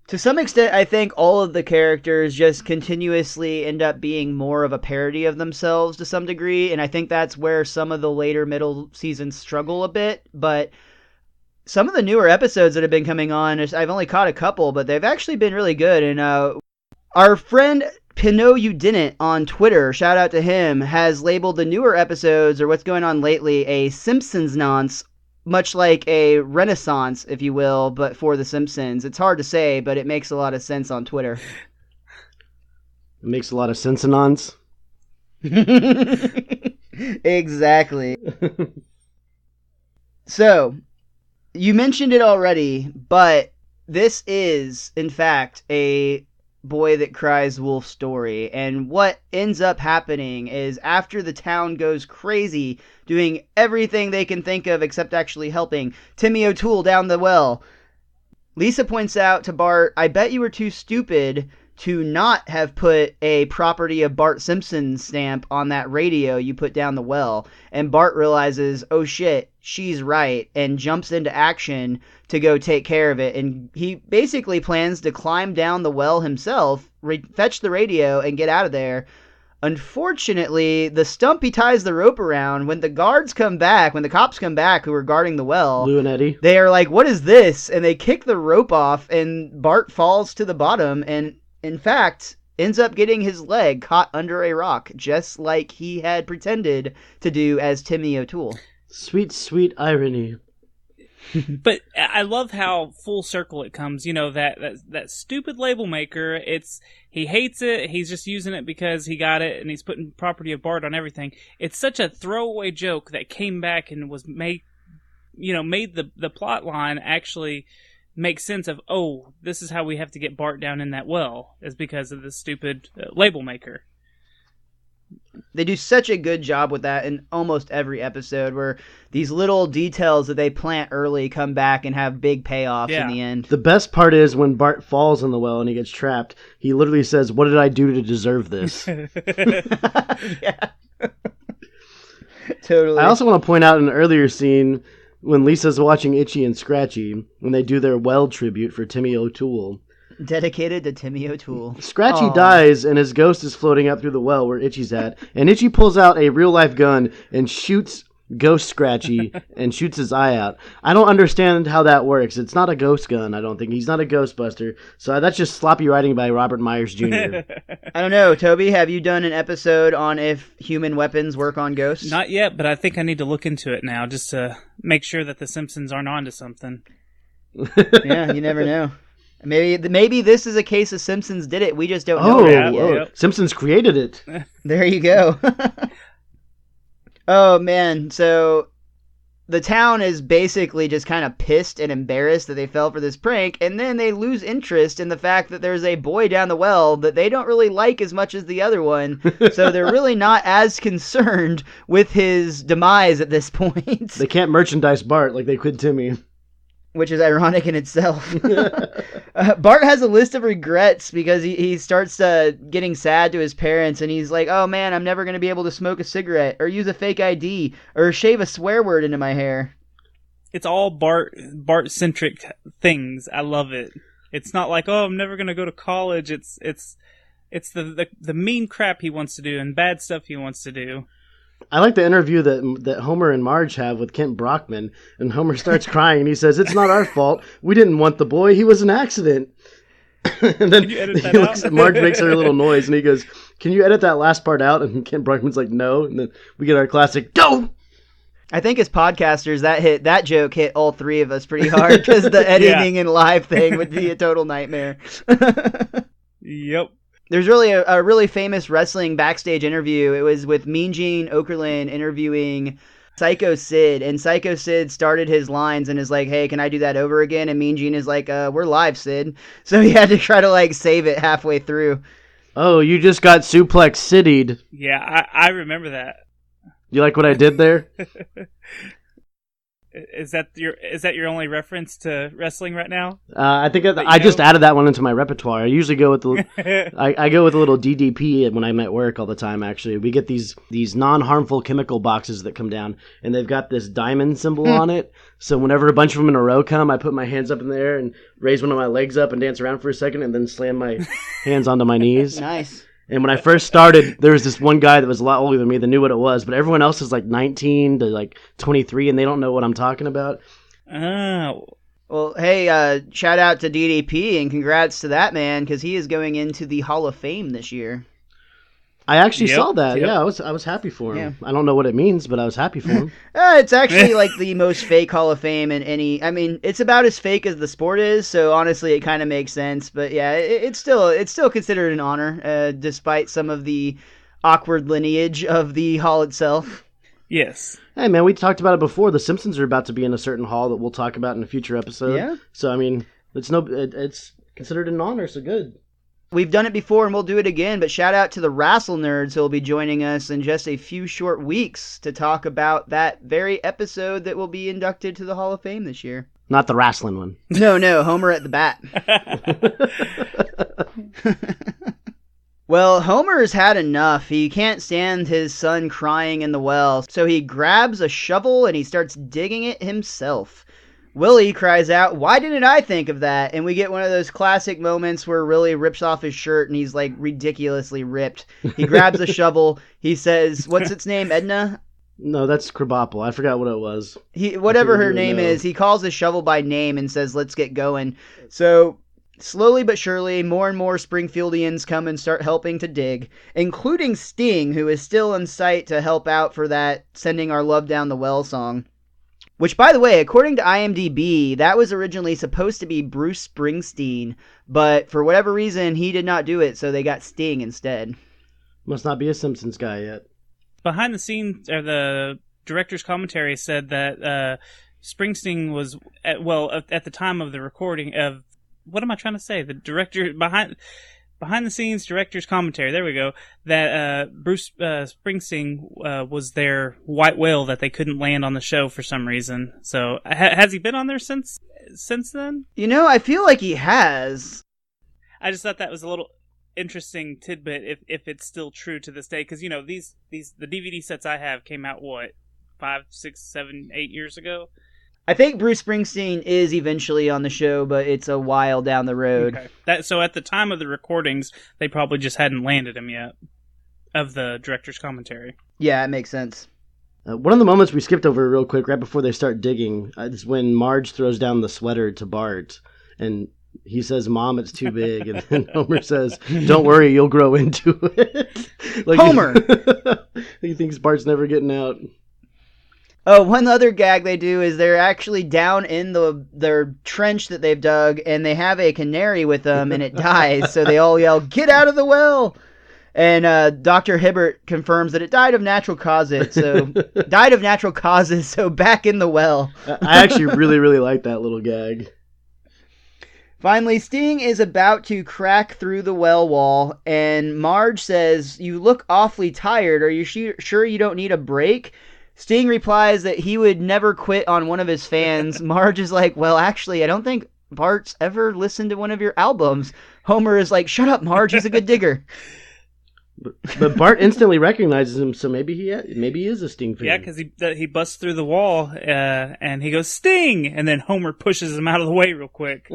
To some extent, I think all of the characters just continuously end up being more of a parody of themselves to some degree, and I think that's where some of the later middle seasons struggle a bit, but some of the newer episodes that have been coming on, I've only caught a couple, but they've actually been really good. And our friend Pinot You Didn't on Twitter, shout out to him, has labeled the newer episodes, or what's going on lately, a Simpsons-nance, much like a renaissance, if you will, but for The Simpsons. It's hard to say, but it makes a lot of sense on Twitter. It makes a lot of sense-nance. Exactly. So, you mentioned it already, but this is, in fact, a Boy That Cries Wolf story. And what ends up happening is after the town goes crazy, doing everything they can think of except actually helping Timmy O'Toole down the well, Lisa points out to Bart, I bet you were too stupid to not have put a property of Bart Simpson stamp on that radio you put down the well. And Bart realizes, oh shit, she's right, and jumps into action to go take care of it. And he basically plans to climb down the well himself, fetch the radio, and get out of there. Unfortunately, the stump he ties the rope around, when the cops come back who are guarding the well, Lou and Eddie, they are like, what is this? And they kick the rope off, and Bart falls to the bottom, and in fact, ends up getting his leg caught under a rock, just like he had pretended to do as Timmy O'Toole. Sweet, sweet irony. But I love how full circle it comes. You know, that stupid label maker, he hates it. He's just using it because he got it, and he's putting property of Bart on everything. It's such a throwaway joke that came back and was made the plot line actually make sense of, oh, this is how we have to get Bart down in that well, is because of this stupid label maker. They do such a good job with that in almost every episode, where these little details that they plant early come back and have big payoffs in the end. The best part is when Bart falls in the well and he gets trapped, he literally says, "What did I do to deserve this?" Yeah. Totally. I also want to point out an earlier scene when Lisa's watching Itchy and Scratchy, when they do their well tribute for Timmy O'Toole. Dedicated to Timmy O'Toole. Scratchy dies, and his ghost is floating up through the well where Itchy's at, and Itchy pulls out a real-life gun and shoots Ghost Scratchy and shoots his eye out. I don't understand how that works. It's not a ghost gun, I don't think. He's not a Ghostbuster, so that's just sloppy writing by Robert Myers Jr. I don't know, Toby, have you done an episode on if human weapons work on ghosts? Not yet, but I think I need to look into it now, just to make sure that the Simpsons aren't onto something. Yeah, you never know. Maybe this is a case of Simpsons did it. We just don't know it yet. Yep. Simpsons created it. There you go. Oh, man. So the town is basically just kind of pissed and embarrassed that they fell for this prank, and then they lose interest in the fact that there's a boy down the well that they don't really like as much as the other one, so they're really not as concerned with his demise at this point. They can't merchandise Bart like they could Timmy. Which is ironic in itself. Bart has a list of regrets because he starts getting sad to his parents, and he's like, oh man, I'm never going to be able to smoke a cigarette or use a fake ID or shave a swear word into my hair. It's all Bart-centric things. I love it. It's not like, oh, I'm never going to go to college. It's the mean crap he wants to do and bad stuff he wants to do. I like the interview that Homer and Marge have with Kent Brockman, and Homer starts crying, and he says, "It's not our fault. We didn't want the boy. He was an accident." And then he looks at Marge, makes her a little noise, and he goes, "Can you edit that last part out?" And Kent Brockman's like, "No." And then we get our classic, "Go!" I think as podcasters, that joke hit all three of us pretty hard, because the editing and live thing would be a total nightmare. Yep. There's really a really famous wrestling backstage interview. It was with Mean Gene Okerlund interviewing Psycho Sid, and Psycho Sid started his lines and is like, hey, can I do that over again? And Mean Gene is like, we're live, Sid. So he had to try to save it halfway through. Oh, you just got suplex city'd. Yeah, I remember that. You like what I did there? Is that your only reference to wrestling right now? I think I just added that one into my repertoire. I usually go with I go with a little DDP when I'm at work all the time. Actually, we get these non-harmful chemical boxes that come down, and they've got this diamond symbol on it. So whenever a bunch of them in a row come, I put my hands up in the air and raise one of my legs up and dance around for a second, and then slam my hands onto my knees. Nice. And when I first started, there was this one guy that was a lot older than me that knew what it was, but everyone else is 19 to 23, and they don't know what I'm talking about. Oh. Well, hey, shout out to DDP, and congrats to that man, because he is going into the Hall of Fame this year. I actually saw that. Yep. Yeah, I was happy for him. Yeah. I don't know what it means, but I was happy for him. It's actually the most fake Hall of Fame in any. I mean, it's about as fake as the sport is, so honestly, it kind of makes sense. But yeah, it's still considered an honor, despite some of the awkward lineage of the hall itself. Yes. Hey man, we talked about it before. The Simpsons are about to be in a certain hall that we'll talk about in a future episode. Yeah. So I mean, it's considered an honor. So good. We've done it before and we'll do it again, but shout out to the Wrassle Nerds who will be joining us in just a few short weeks to talk about that very episode that will be inducted to the Hall of Fame this year. Not the wrestling one. No, Homer at the bat. Well, Homer's had enough. He can't stand his son crying in the well, so he grabs a shovel and he starts digging it himself. Willie cries out, why didn't I think of that? And we get one of those classic moments where Willie rips off his shirt and he's ridiculously ripped. He grabs a shovel. He says, what's its name, Edna? No, that's Krabappel. I forgot what it was. Whatever her name is, he calls the shovel by name and says, let's get going. So slowly but surely, more and more Springfieldians come and start helping to dig, including Sting, who is still in sight to help out for that Sending Our Love Down the Well song. Which, by the way, according to IMDb, that was originally supposed to be Bruce Springsteen, but for whatever reason, he did not do it, so they got Sting instead. Must not be a Simpsons guy yet. Behind the scenes, or the director's commentary said that Springsteen was, at the time of the recording of, what am I trying to say? The director, behind the scenes director's commentary, there we go, that Bruce Springsteen was their white whale that they couldn't land on the show for some reason. So has he been on there since then? I feel like he has. I just thought that was a little interesting tidbit if it's still true to this day, because the DVD sets I have came out 5, 6, 7, 8 years ago. I think Bruce Springsteen is eventually on the show, but it's a while down the road. Okay. So at the time of the recordings, they probably just hadn't landed him yet, of the director's commentary. Yeah, it makes sense. One of the moments we skipped over real quick, right before they start digging, is when Marge throws down the sweater to Bart, and he says, "Mom, it's too big," and then Homer says, "Don't worry, you'll grow into it." Homer! He thinks Bart's never getting out. Oh, one other gag they do is they're actually down in their trench that they've dug, and they have a canary with them, and it dies, so they all yell, "Get out of the well!" And Dr. Hibbert confirms that it died of natural causes, so back in the well. I actually really, really like that little gag. Finally, Sting is about to crack through the well wall, and Marge says, "You look awfully tired. Are you sure you don't need a break?" Sting replies that he would never quit on one of his fans. Marge is like, "Well, actually, I don't think Bart's ever listened to one of your albums." Homer is like, "Shut up, Marge, he's a good digger." But Bart instantly recognizes him, so maybe he is a Sting fan. Yeah, because he busts through the wall, and he goes, "Sting!" And then Homer pushes him out of the way real quick.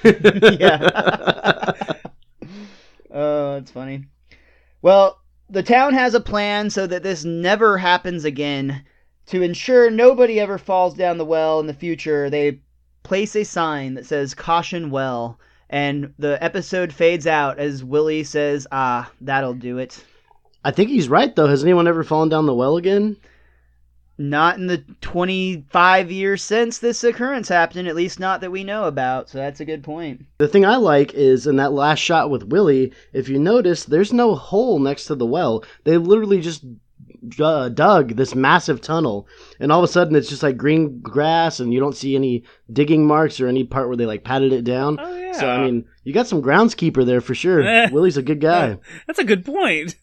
Yeah. Oh, that's funny. Well, the town has a plan so that this never happens again. To ensure nobody ever falls down the well in the future, they place a sign that says "Caution Well." And the episode fades out as Willie says, "That'll do it." I think he's right, though. Has anyone ever fallen down the well again? Not in the 25 years since this occurrence happened, at least not that we know about, so that's a good point. The thing I like is in that last shot with Willie, if you notice, there's no hole next to the well. They literally just dug this massive tunnel, and all of a sudden it's just like green grass, and you don't see any digging marks or any part where they like patted it down. Oh, yeah. So, I mean, you got some groundskeeper there for sure. Willie's a good guy. That's a good point.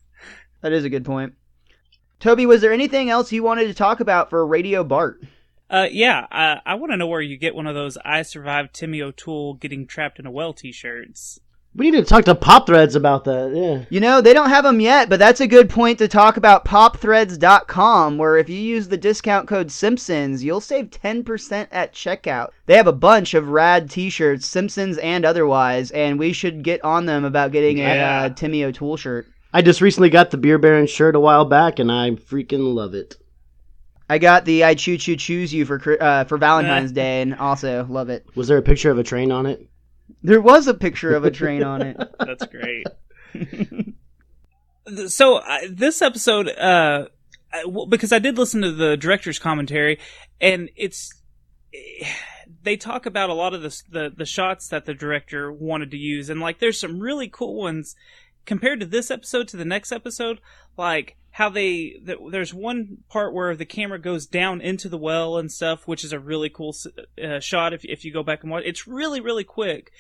That is a good point. Toby, was there anything else you wanted to talk about for Radio Bart? Yeah, I want to know where you get one of those "I Survived Timmy O'Toole Getting Trapped in a Well" t-shirts. We need to talk to Pop Threads about that, yeah. They don't have them yet, but that's a good point to talk about popthreads.com, where if you use the discount code Simpsons, you'll save 10% at checkout. They have a bunch of rad t-shirts, Simpsons and otherwise, and we should get on them about getting a Timmy O'Toole shirt. I just recently got the Beer Baron shirt a while back, and I freaking love it. I got the "I choose you" for Valentine's Day, and also love it. Was there a picture of a train on it? There was a picture of a train on it. That's great. So this episode, because I did listen to the director's commentary, and they talk about a lot of the shots that the director wanted to use, and like there's some really cool ones compared to this episode to the next episode, like how there's one part where the camera goes down into the well and stuff, which is a really cool shot. If you go back and watch, it's really, really quick,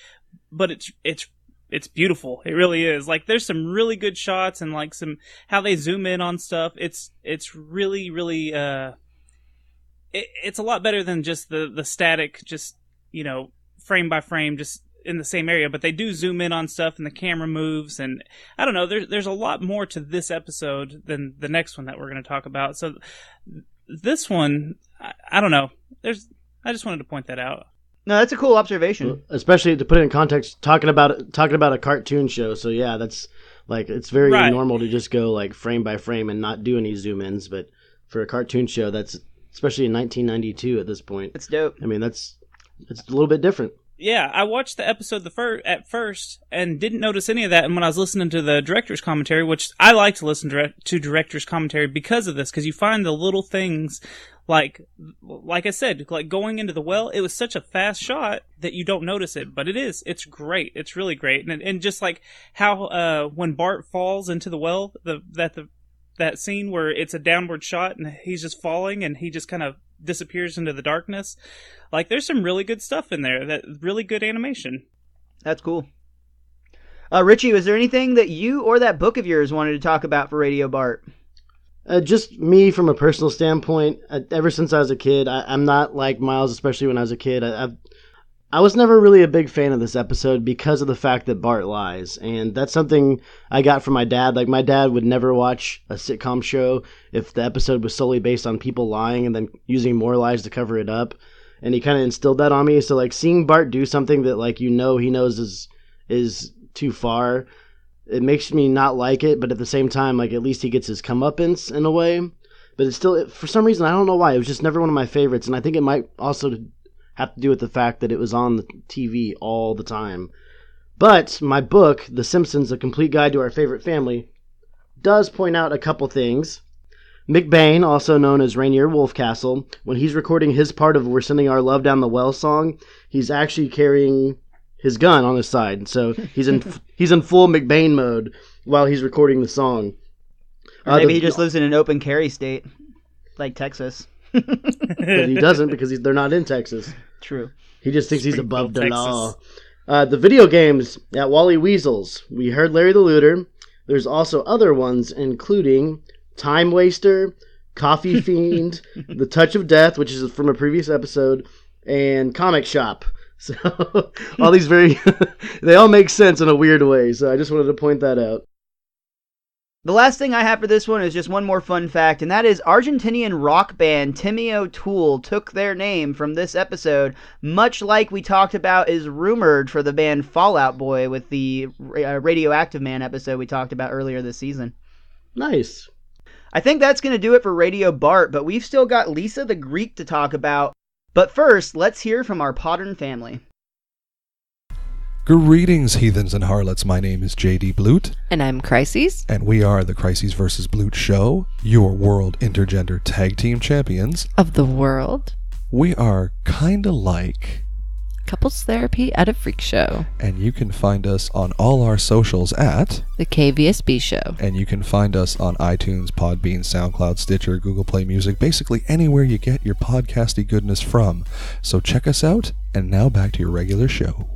but it's beautiful. It really is. Like there's some really good shots, and like some how they zoom in on stuff. It's really, really it's a lot better than just the static, just frame by frame, just in the same area, but they do zoom in on stuff and the camera moves, and I don't know, there's a lot more to this episode than the next one that we're going to talk about. So this one, I don't know, I just wanted to point that out. No, that's a cool observation, especially to put it in context, talking about a cartoon show. So yeah, that's like, it's very normal to just go like frame by frame and not do any zoom ins, but for a cartoon show, that's especially in 1992 at this point, it's dope. I mean, it's a little bit different. Yeah, I watched the episode at first and didn't notice any of that. And when I was listening to the director's commentary, which I like to listen to director's commentary because of this, because you find the little things, like I said, like going into the well, it was such a fast shot that you don't notice it, but it's great. It's really great. And just like how when Bart falls into the well, that scene where it's a downward shot and he's just falling and he just kind of disappears into the darkness. Like, there's some really good stuff in there, that really good animation. That's cool. Richie, was there anything that you or that book of yours wanted to talk about for Radio Bart? Just me from a personal standpoint. Ever since I was a kid, I'm not like Miles, especially when I was a kid. I was never really a big fan of this episode because of the fact that Bart lies. And that's something I got from my dad. Like, my dad would never watch a sitcom show if the episode was solely based on people lying and then using more lies to cover it up. And he kind of instilled that on me. So, like, seeing Bart do something that, like, he knows is too far, it makes me not like it. But at the same time, like, at least he gets his comeuppance in a way. But it's still, for some reason, I don't know why, it was just never one of my favorites. And I think it might also have to do with the fact that it was on the TV all the time. But my book, The Simpsons, A Complete Guide to Our Favorite Family, does point out a couple things. McBain, also known as Rainier Wolfcastle, when he's recording his part of We're Sending Our Love Down the Well song, he's actually carrying his gun on his side. So he's in full McBain mode while he's recording the song. Or maybe he just lives in an open carry state, like Texas. But he doesn't, because they're not in Texas. True. He just thinks he's above the Texas. law. The video games at Wally Weasels. We heard Larry the Looter. There's also other ones, including Time Waster, Coffee Fiend, The Touch of Death, which is from a previous episode, and Comic Shop. So all these they all make sense in a weird way. So I just wanted to point that out. The last thing I have for this one is just one more fun fact, and that is Argentinian rock band Timmy O'Toole took their name from this episode, much like we talked about is rumored for the band Fall Out Boy with the Radioactive Man episode we talked about earlier this season. Nice. I think that's going to do it for Radio Bart, but we've still got Lisa the Greek to talk about. But first, let's hear from our Podern family. Greetings, heathens and harlots. My name is J.D. Blute. And I'm Crises. And we are the Crises vs. Blute show, your world intergender tag team champions. Of the world. We are kinda like Couples Therapy at a Freak Show. And you can find us on all our socials at The KVSB Show. And you can find us on iTunes, Podbean, SoundCloud, Stitcher, Google Play Music, basically anywhere you get your podcasty goodness from. So check us out, and now back to your regular show.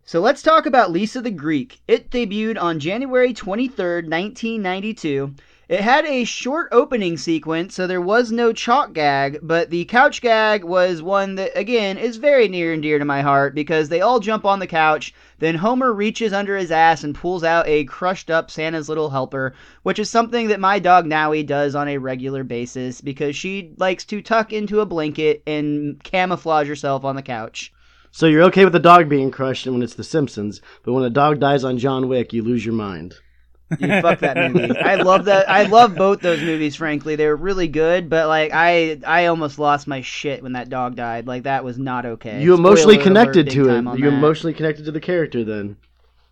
So let's talk about Lisa the Greek. It debuted on January 23rd, 1992. It had a short opening sequence, so there was no chalk gag, but the couch gag was one that, again, is very near and dear to my heart, because they all jump on the couch, then Homer reaches under his ass and pulls out a crushed up Santa's Little Helper, which is something that my dog Nowie does on a regular basis, because she likes to tuck into a blanket and camouflage herself on the couch. So you're okay with the dog being crushed when it's The Simpsons, but when a dog dies on John Wick, you lose your mind. Dude, fuck that movie. I love that. I love both those movies, frankly. They're really good, but like I almost lost my shit when that dog died. Like, that was not okay. You emotionally Spoiler connected alert, to big it. time on You that. emotionally connected to the character then.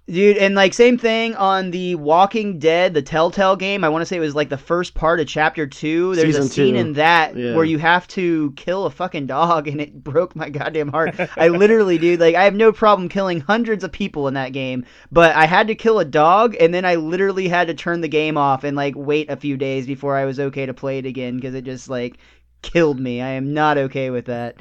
Dude, and like same thing on The Walking Dead, the Telltale game. I want to say it was like the first part of chapter 2. There's Season a scene 2. in that where you have to kill a fucking dog, and it broke my goddamn heart. I literally, dude, like I have no problem killing hundreds of people in that game, but I had to kill a dog, and then I literally had to turn the game off and like wait a few days before I was okay to play it again, because it just like killed me. I am not okay with that.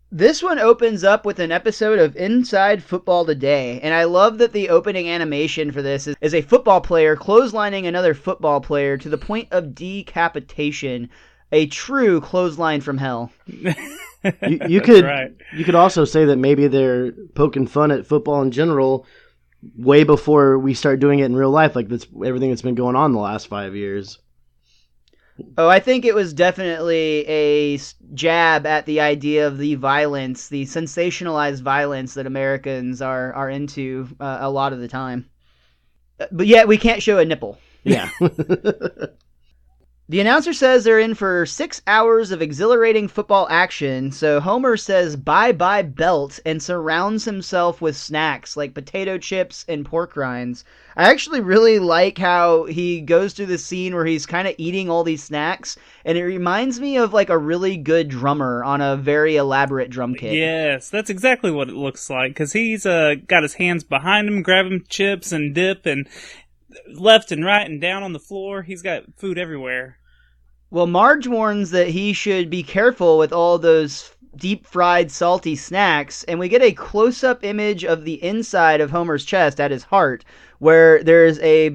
This one opens up with an episode of Inside Football Today, and I love that the opening animation for this is a football player clotheslining another football player to the point of decapitation. A true clothesline from hell. You could also say that maybe they're poking fun at football in general way before we start doing it in real life, like that's everything that's been going on the last 5 years. Oh, I think it was definitely a jab at the idea of the violence, the sensationalized violence that Americans are into a lot of the time. But yet we can't show a nipple. Yeah. The announcer says they're in for 6 hours of exhilarating football action, so Homer says bye-bye belt and surrounds himself with snacks like potato chips and pork rinds. I actually really like how he goes through the scene where he's kind of eating all these snacks, and it reminds me of like a really good drummer on a very elaborate drum kit. Yes, that's exactly what it looks like, because he's got his hands behind him, grabbing chips and dip and left and right and down on the floor. He's got food everywhere. Well, Marge warns that he should be careful with all those deep-fried salty snacks, and we get a close-up image of the inside of Homer's chest at his heart, where there's a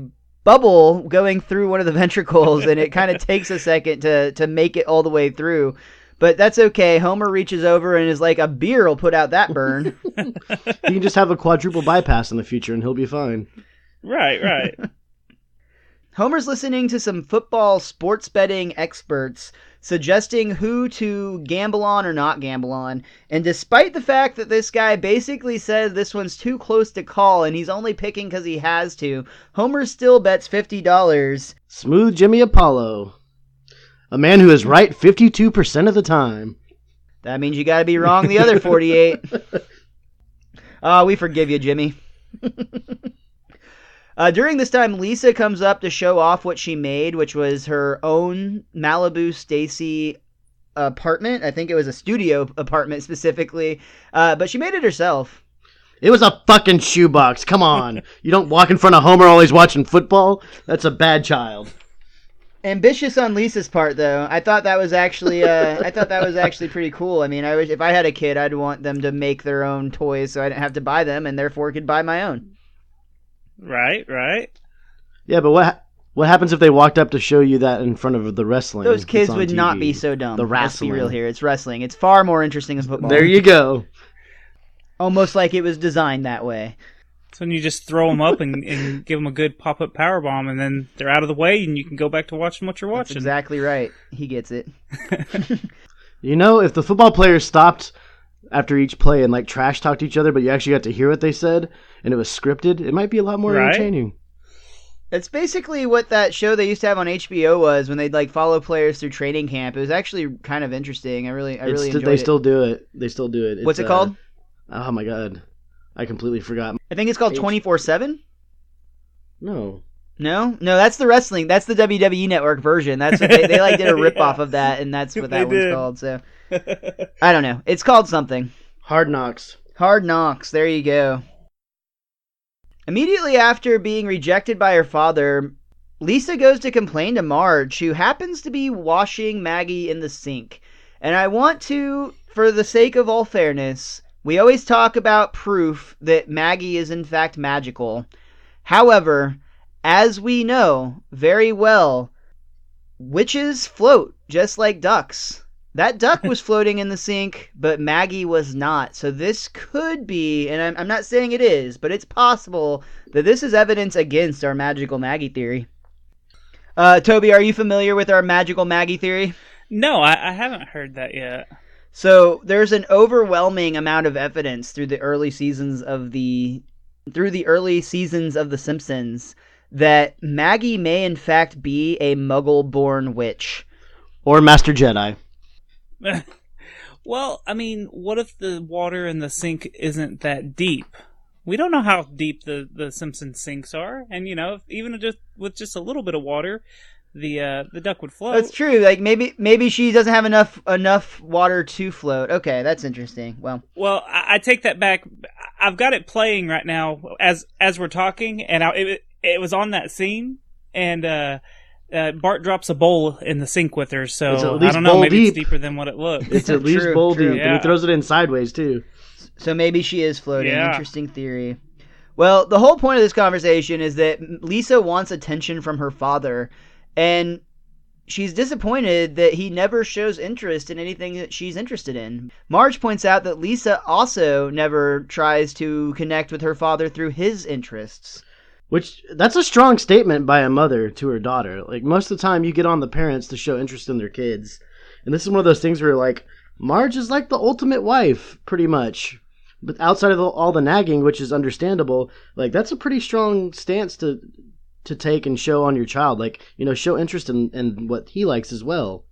bubble going through one of the ventricles, and it kind of takes a second to make it all the way through. But that's okay. Homer reaches over and is like, a beer will put out that burn. He can just have a quadruple bypass in the future and he'll be fine. Right. Homer's listening to some football sports betting experts suggesting who to gamble on or not gamble on. And despite the fact that this guy basically said this one's too close to call and he's only picking because he has to, Homer still bets $50. Smooth Jimmy Apollo. A man who is right 52% of the time. That means you gotta be wrong the other 48. Oh, we forgive you, Jimmy. During this time, Lisa comes up to show off what she made, which was her own Malibu Stacy apartment. I think it was a studio apartment specifically, but she made it herself. It was a fucking shoebox. Come on. You don't walk in front of Homer while he's watching football? That's a bad child. Ambitious on Lisa's part, though. I thought that was actually pretty cool. I mean, if I had a kid, I'd want them to make their own toys so I didn't have to buy them and therefore could buy my own. Right. Yeah, but what happens if they walked up to show you that in front of the wrestling? Those kids would TV? not be so dumb. The wrestling. Let's be real here. It's wrestling. It's far more interesting than football. There you go. Almost like it was designed that way. So then you just throw them up and give them a good pop-up powerbomb, and then they're out of the way, and you can go back to watching what you're watching. That's exactly right. He gets it. You know, if the football players stopped after each play and like trash talked each other, but you actually got to hear what they said, and it was scripted, it might be a lot more entertaining. It's basically what that show they used to have on HBO was when they'd like follow players through training camp. It was actually kind of interesting. I really enjoyed it. They still do it. They still do it. What's it called? Oh my god, I completely forgot. I think it's called 24/7. No, that's the wrestling. That's the WWE Network version. That's what they like did a rip off of that, and that's what that one's called. So I don't know. It's called something. Hard Knocks. Hard Knocks. There you go. Immediately after being rejected by her father, Lisa goes to complain to Marge, who happens to be washing Maggie in the sink. And I want to, for the sake of all fairness, we always talk about proof that Maggie is in fact magical. However, as we know very well, witches float just like ducks. That duck was floating in the sink, but Maggie was not. So this could be, and I'm not saying it is, but it's possible that this is evidence against our magical Maggie theory. Toby, are you familiar with our magical Maggie theory? No, I haven't heard that yet. So there's an overwhelming amount of evidence through the early seasons of The Simpsons that Maggie may in fact be a Muggle-born witch. Or Master Jedi. Well, I mean, what if the water in the sink isn't that deep? We don't know how deep the Simpsons sinks are, and even with just a little bit of water, the duck would float. That's true. Like maybe she doesn't have enough water to float. Okay, that's interesting. Well, I take that back. I've got it playing right now as we're talking, and it was on that scene, and Bart drops a bowl in the sink with her, so I don't know, maybe it's deeper than what it looks. It's at least bowl deep, yeah. And he throws it in sideways, too. So maybe she is floating. Yeah. Interesting theory. Well, the whole point of this conversation is that Lisa wants attention from her father, and she's disappointed that he never shows interest in anything that she's interested in. Marge points out that Lisa also never tries to connect with her father through his interests. That's a strong statement by a mother to her daughter. Like, most of the time you get on the parents to show interest in their kids. And this is one of those things where, like, Marge is like the ultimate wife, pretty much. But outside of all the nagging, which is understandable, like, that's a pretty strong stance to to take and show on your child. Like, show interest in what he likes as well.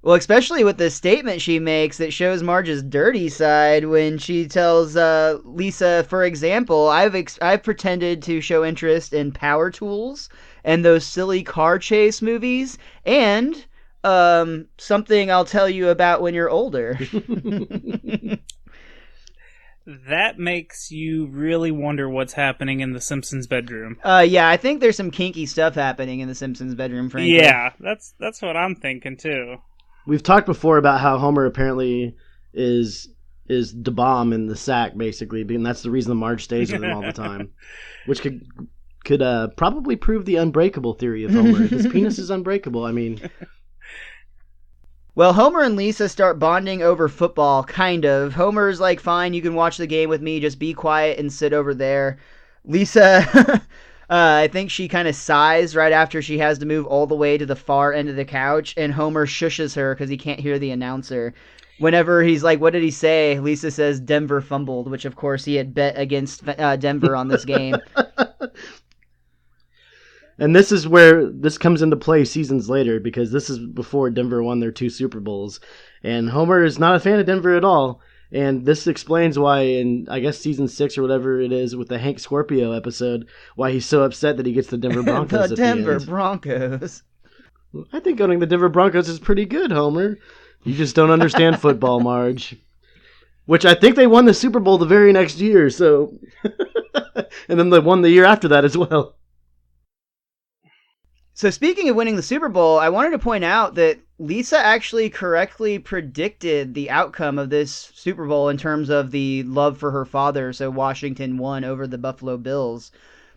Well, especially with the statement she makes that shows Marge's dirty side when she tells Lisa, for example, I've pretended to show interest in power tools and those silly car chase movies and something I'll tell you about when you're older. That makes you really wonder what's happening in the Simpsons bedroom. Yeah, I think there's some kinky stuff happening in the Simpsons bedroom, frankly. Yeah, that's what I'm thinking too. We've talked before about how Homer apparently is the bomb in the sack, basically, and that's the reason that Marge stays with him all the time, which could probably prove the unbreakable theory of Homer. His penis is unbreakable. I mean, well, Homer and Lisa start bonding over football, kind of. Homer's like, fine, you can watch the game with me, just be quiet and sit over there. Lisa, I think she kind of sighs right after she has to move all the way to the far end of the couch, and Homer shushes her because he can't hear the announcer. Whenever he's like, what did he say? Lisa says Denver fumbled, which of course he had bet against Denver on this game. And this is where this comes into play seasons later, because this is before Denver won their 2 Super Bowls. And Homer is not a fan of Denver at all. And this explains why in, I guess, season 6 or whatever it is with the Hank Scorpio episode, why he's so upset that he gets the Denver Broncos The Denver Broncos. I think owning the Denver Broncos is pretty good, Homer. You just don't understand football, Marge. Which I think they won the Super Bowl the very next year, so... and then they won the year after that as well. So speaking of winning the Super Bowl, I wanted to point out that Lisa actually correctly predicted the outcome of this Super Bowl in terms of the love for her father, so Washington won over the Buffalo Bills.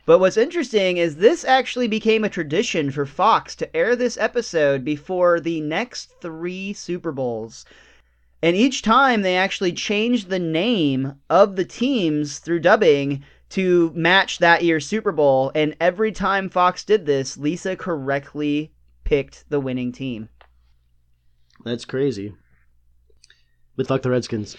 But what's interesting is this actually became a tradition for Fox to air this episode before the next 3 Super Bowls. And each time they actually changed the name of the teams through dubbing to match that year's Super Bowl, and every time Fox did this, Lisa correctly picked the winning team. That's crazy. But fuck the Redskins.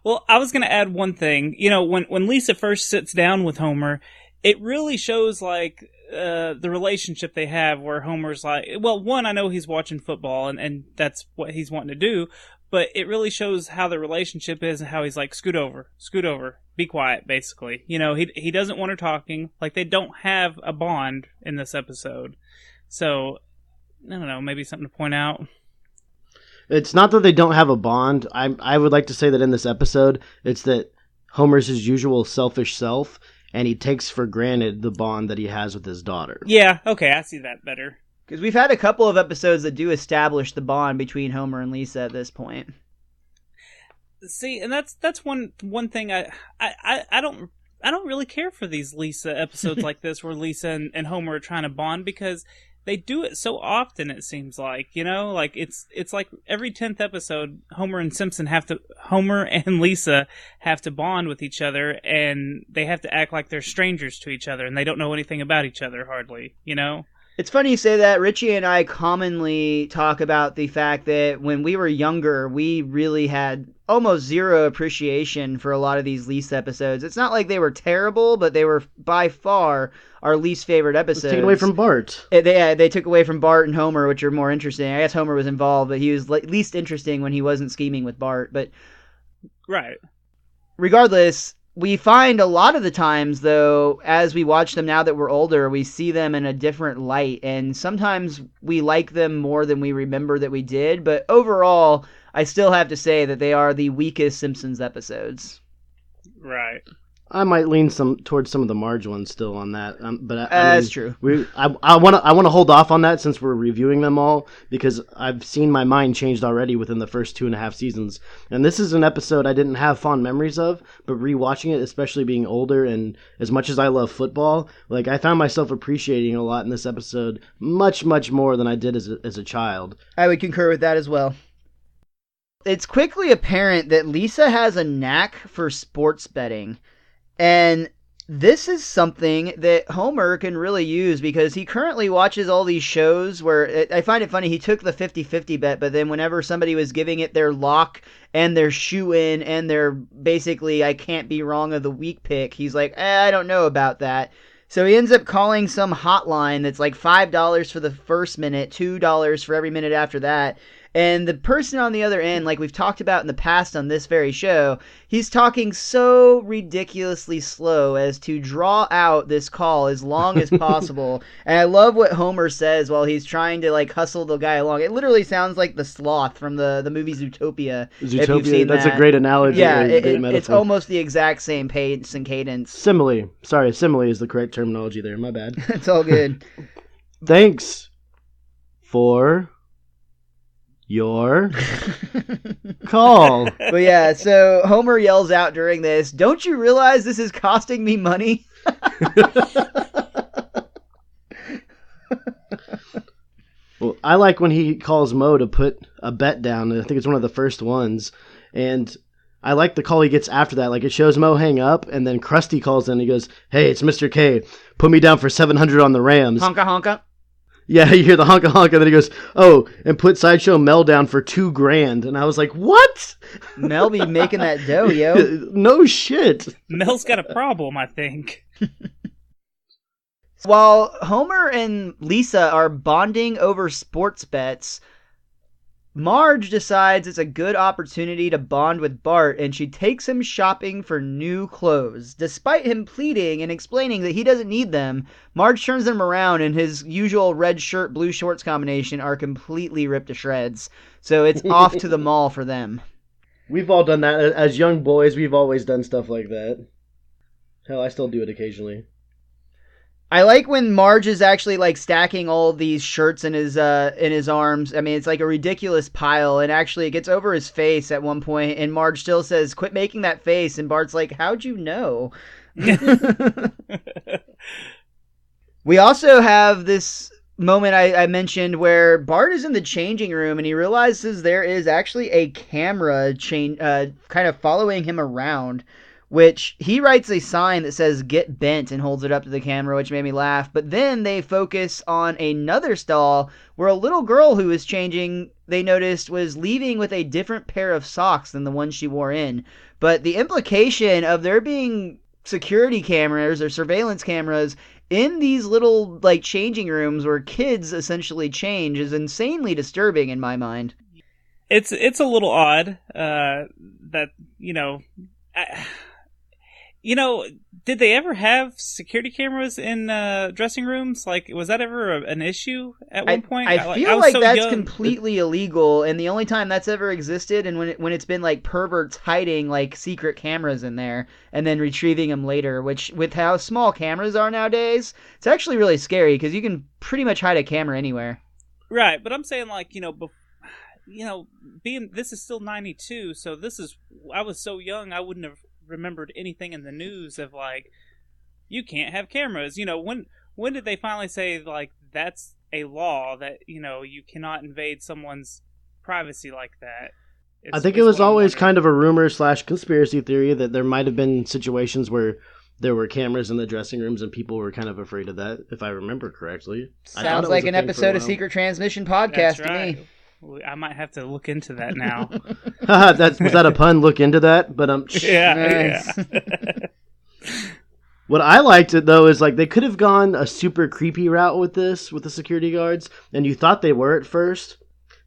Well, I was going to add one thing. When Lisa first sits down with Homer, it really shows, like, the relationship they have, where Homer's like, well, one, I know he's watching football, and that's what he's wanting to do, but it really shows how the relationship is and how he's like, scoot over, be quiet, basically. He doesn't want her talking. Like, they don't have a bond in this episode. So, I don't know, maybe something to point out. It's not that they don't have a bond. I would like to say that in this episode, it's that Homer's his usual selfish self, and he takes for granted the bond that he has with his daughter. Yeah, okay, I see that better. Because we've had a couple of episodes that do establish the bond between Homer and Lisa at this point. See, and that's one thing I don't really care for these Lisa episodes like this, where Lisa and Homer are trying to bond, because they do it so often. It seems like, like it's like every 10th episode, Homer and Lisa have to bond with each other, and they have to act like they're strangers to each other, and they don't know anything about each other hardly. It's funny you say that. Richie and I commonly talk about the fact that when we were younger, we really had almost zero appreciation for a lot of these Lisa episodes. It's not like they were terrible, but they were by far our least favorite episodes. Taken away from Bart. They took away from Bart and Homer, which are more interesting. I guess Homer was involved, but he was least interesting when he wasn't scheming with Bart. But right. Regardless, we find a lot of the times, though, as we watch them now that we're older, we see them in a different light, and sometimes we like them more than we remember that we did, but overall, I still have to say that they are the weakest Simpsons episodes. Right. I might lean towards some of the Marge ones still on that, but that's true. I want to hold off on that since we're reviewing them all, because I've seen my mind changed already within the first 2.5 seasons, and this is an episode I didn't have fond memories of, but rewatching it, especially being older, and as much as I love football, like, I found myself appreciating a lot in this episode much more than I did as a child. I would concur with that as well. It's quickly apparent that Lisa has a knack for sports betting. And This is something that Homer can really use because he currently watches all these shows where I find it funny. He took the 50-50 bet, but then whenever somebody was giving it their lock and their shoe in and their basically I can't be wrong of the week pick, he's like, I don't know about that. So he ends up calling some hotline that's like $5 for the first minute, $2 for every minute after that. And the person on the other end, like we've talked about in the past on this very show, he's talking so ridiculously slow as to draw out this call as long as possible. And I love what Homer says while he's trying to like hustle the guy along. It literally sounds like the sloth from the movie Zootopia. If you've seen that's that. a great analogy. Yeah, great it's almost the exact same pace and cadence. Simile. Sorry, simile is the correct terminology there. My bad. It's all good. Thanks for your call. But yeah, so Homer yells out during this, "Don't you realize this is costing me money?" Well, I like when he calls Moe to put a bet down. I think it's one of the first ones. And I like the call he gets after that. Like, it shows Moe hang up, and then Krusty calls in and he goes, "Hey, it's Mr. K. Put me down for 700 on the Rams." Honka honka. Yeah, you hear the honka honka, and then he goes, "Oh, and put Sideshow Mel down for $2,000." And I was like, what? Mel be making that dough, yo. No shit. Mel's got a problem, I think. While Homer and Lisa are bonding over sports bets, Marge decides it's a good opportunity to bond with Bart, and she takes him shopping for new clothes. Despite him pleading and explaining that he doesn't need them, Marge turns them around, and his usual red shirt, blue shorts combination are completely ripped to shreds. So it's off to the mall for them. We've all done that. As young boys, we've always done stuff like that. Hell, I still do it occasionally. I like when Marge is actually like stacking all these shirts in his arms. I mean, it's like a ridiculous pile, and actually it gets over his face at one point, and Marge still says, "Quit making that face," and Bart's like, "How'd you know?" We also have this moment I mentioned where Bart is in the changing room and he realizes there is actually a camera kind of following him around. Which he writes a sign that says "Get Bent" and holds it up to the camera, which made me laugh. But then they focus on another stall where a little girl who was changing, they noticed, was leaving with a different pair of socks than the one she wore in. But the implication of there being security cameras or surveillance cameras in these little like changing rooms where kids essentially change is insanely disturbing in my mind. It's a little odd that, did they ever have security cameras in dressing rooms? Like, was that ever an issue at one point? I feel like that's completely illegal, and the only time that's ever existed, and when it's been like perverts hiding like secret cameras in there and then retrieving them later. Which, with how small cameras are nowadays, it's actually really scary because you can pretty much hide a camera anywhere. Right, but I'm saying like being this is still 92, so I was so young I wouldn't have remembered anything in the news of like you can't have cameras. When did they finally say like that's a law that you cannot invade someone's privacy like that? I think it was always kind of a rumor / conspiracy theory that there might have been situations where there were cameras in the dressing rooms and people were kind of afraid of that, if I remember correctly. Sounds like an episode of Secret Transmission Podcast to me. I might have to look into that now. Was that a pun? Look into that? But yeah. What I liked it though is like they could have gone a super creepy route with this, with the security guards, and you thought they were at first.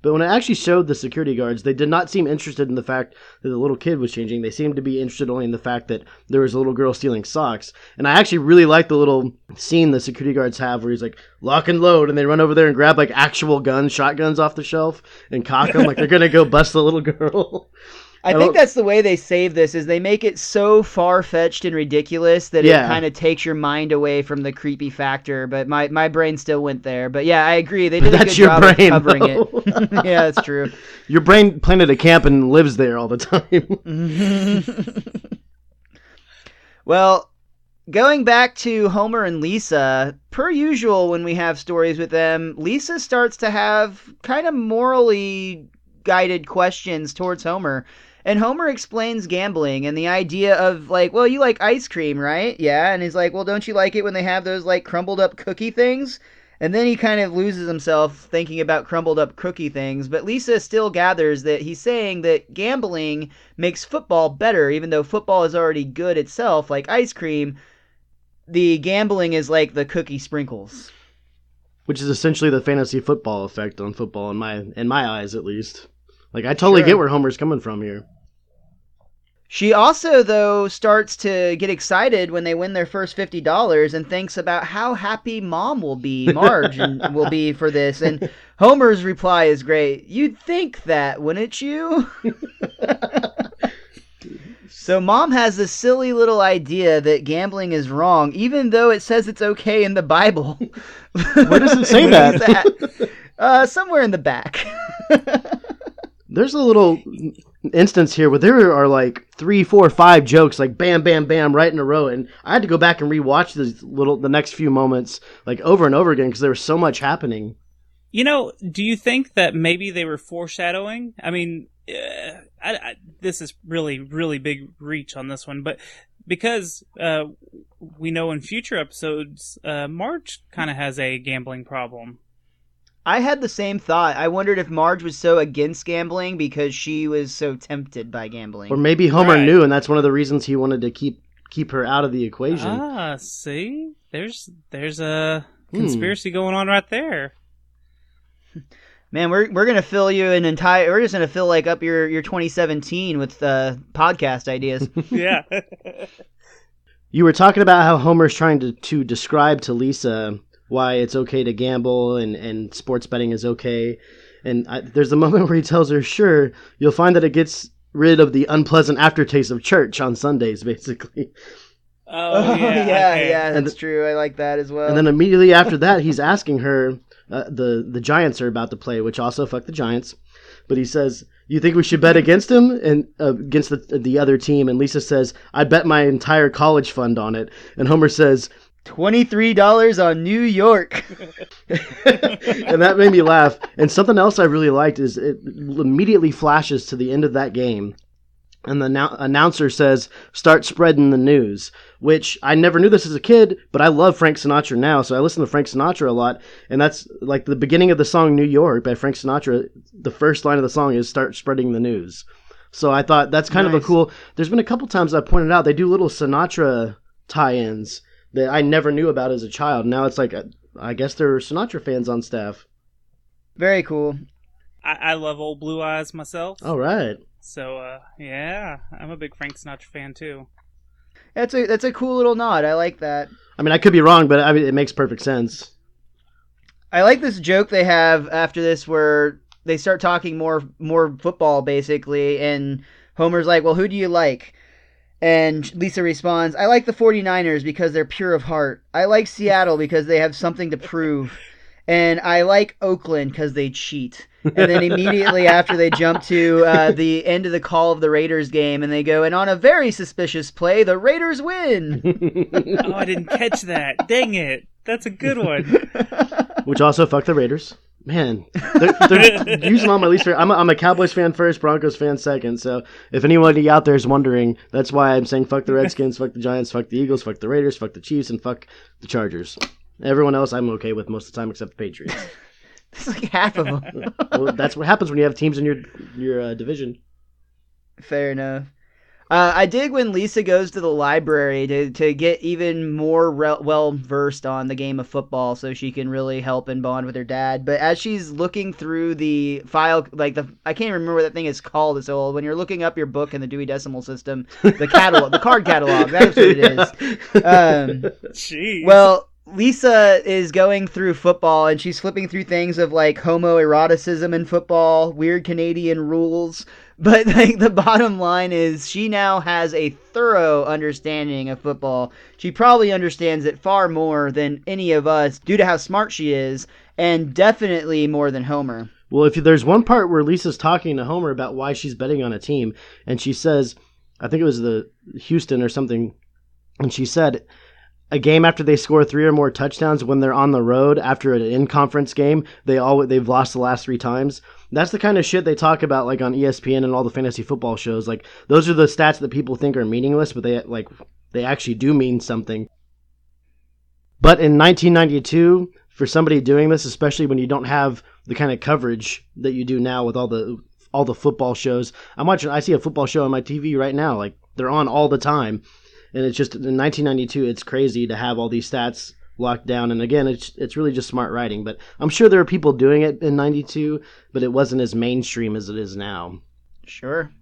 But when it actually showed the security guards, they did not seem interested in the fact that the little kid was changing. They seemed to be interested only in the fact that there was a little girl stealing socks. And I actually really like the little scene the security guards have where he's like, "Lock and load," and they run over there and grab like actual guns, shotguns off the shelf and cock them like they're going to go bust the little girl. I think that's the way they save this, is they make it so far-fetched and ridiculous that it kind of takes your mind away from the creepy factor, but my brain still went there. But yeah, I agree. They did a good job of covering it. Yeah, that's true. Your brain planted a camp and lives there all the time. Well, going back to Homer and Lisa, per usual when we have stories with them, Lisa starts to have kind of morally guided questions towards Homer. And Homer explains gambling and the idea of like, well, you like ice cream, right? Yeah. And he's like, well, don't you like it when they have those like crumbled up cookie things? And then he kind of loses himself thinking about crumbled up cookie things. But Lisa still gathers that he's saying that gambling makes football better, even though football is already good itself, like ice cream. The gambling is like the cookie sprinkles. Which is essentially the fantasy football effect on football in my eyes, at least. Like, I totally get where Homer's coming from here. She also, though, starts to get excited when they win their first $50 and thinks about how happy Mom will be, Marge will be for this. And Homer's reply is great. You'd think that, wouldn't you? So Mom has this silly little idea that gambling is wrong, even though it says it's okay in the Bible. Where does it say that? Somewhere in the back. There's a little instance here where there are like 3, 4, 5 jokes, like bam, bam, bam, right in a row, and I had to go back and rewatch the next few moments like over and over again because there was so much happening. You know, do you think that maybe they were foreshadowing? I mean, this is really, really big reach on this one, but because we know in future episodes, Marge kind of has a gambling problem. I had the same thought. I wondered if Marge was so against gambling because she was so tempted by gambling. Or maybe Homer knew, and that's one of the reasons he wanted to keep her out of the equation. Ah, see? There's a conspiracy going on right there. Man, we're gonna fill you an entire. We're just gonna fill like up your 2017 with podcast ideas. Yeah. You were talking about how Homer's trying to describe to Lisa why it's okay to gamble and sports betting is okay. And there's a moment where he tells her, sure, you'll find that it gets rid of the unpleasant aftertaste of church on Sundays, basically. Oh, yeah. Yeah, that's true. I like that as well. And then immediately after that, he's asking her, the Giants are about to play, which also fuck the Giants. But he says, you think we should bet against him and against the other team? And Lisa says, I bet my entire college fund on it. And Homer says, $23 on New York. And that made me laugh. And something else I really liked is it immediately flashes to the end of that game. And the announcer says, start spreading the news, which I never knew this as a kid, but I love Frank Sinatra now, so I listen to Frank Sinatra a lot. And that's like the beginning of the song New York by Frank Sinatra. The first line of the song is start spreading the news. So I thought that's kind of a cool... There's been a couple times I pointed out they do little Sinatra tie-ins that I never knew about as a child. Now it's like, I guess there are Sinatra fans on staff. Very cool. I love Old Blue Eyes myself. All right. So, yeah, I'm a big Frank Sinatra fan, too. That's a cool little nod. I like that. I mean, I could be wrong, but I mean, it makes perfect sense. I like this joke they have after this where they start talking more football, basically, and Homer's like, well, who do you like? And Lisa responds, I like the 49ers because they're pure of heart. I like Seattle because they have something to prove. And I like Oakland because they cheat. And then immediately after they jump to the end of the call of the Raiders game and they go, and on a very suspicious play, the Raiders win. Oh, I didn't catch that. Dang it. That's a good one. Which also fuck the Raiders. Man, they're using all my least favorite. I'm a Cowboys fan first, Broncos fan second. So if anybody out there is wondering, that's why I'm saying fuck the Redskins, fuck the Giants, fuck the Eagles, fuck the Raiders, fuck the Chiefs, and fuck the Chargers. Everyone else I'm okay with most of the time except the Patriots. That's like half of them. Well, that's what happens when you have teams in your division. Fair enough. I dig when Lisa goes to the library to get even more well-versed on the game of football so she can really help and bond with her dad. But as she's looking through the file, like I can't remember what that thing is called. It's old. When you're looking up your book in the Dewey Decimal System, the catalog, the card catalog, that's what it is. Jeez. Well, Lisa is going through football and she's flipping through things of like homoeroticism in football, weird Canadian rules. But like the bottom line is she now has a thorough understanding of football. She probably understands it far more than any of us due to how smart she is, and definitely more than Homer. Well, if there's one part where Lisa's talking to Homer about why she's betting on a team, and she says, I think it was the Houston or something, and she said, a game after they score 3 or more touchdowns when they're on the road after an in-conference game, they've lost the last 3 times. That's the kind of shit they talk about like on ESPN and all the fantasy football shows. Like those are the stats that people think are meaningless, but they actually do mean something. But in 1992, for somebody doing this, especially when you don't have the kind of coverage that you do now with all the football shows, I see a football show on my TV right now, like they're on all the time. And it's just, in 1992, it's crazy to have all these stats locked down. And again, it's really just smart writing. But I'm sure there are people doing it in 92, but it wasn't as mainstream as it is now. Sure.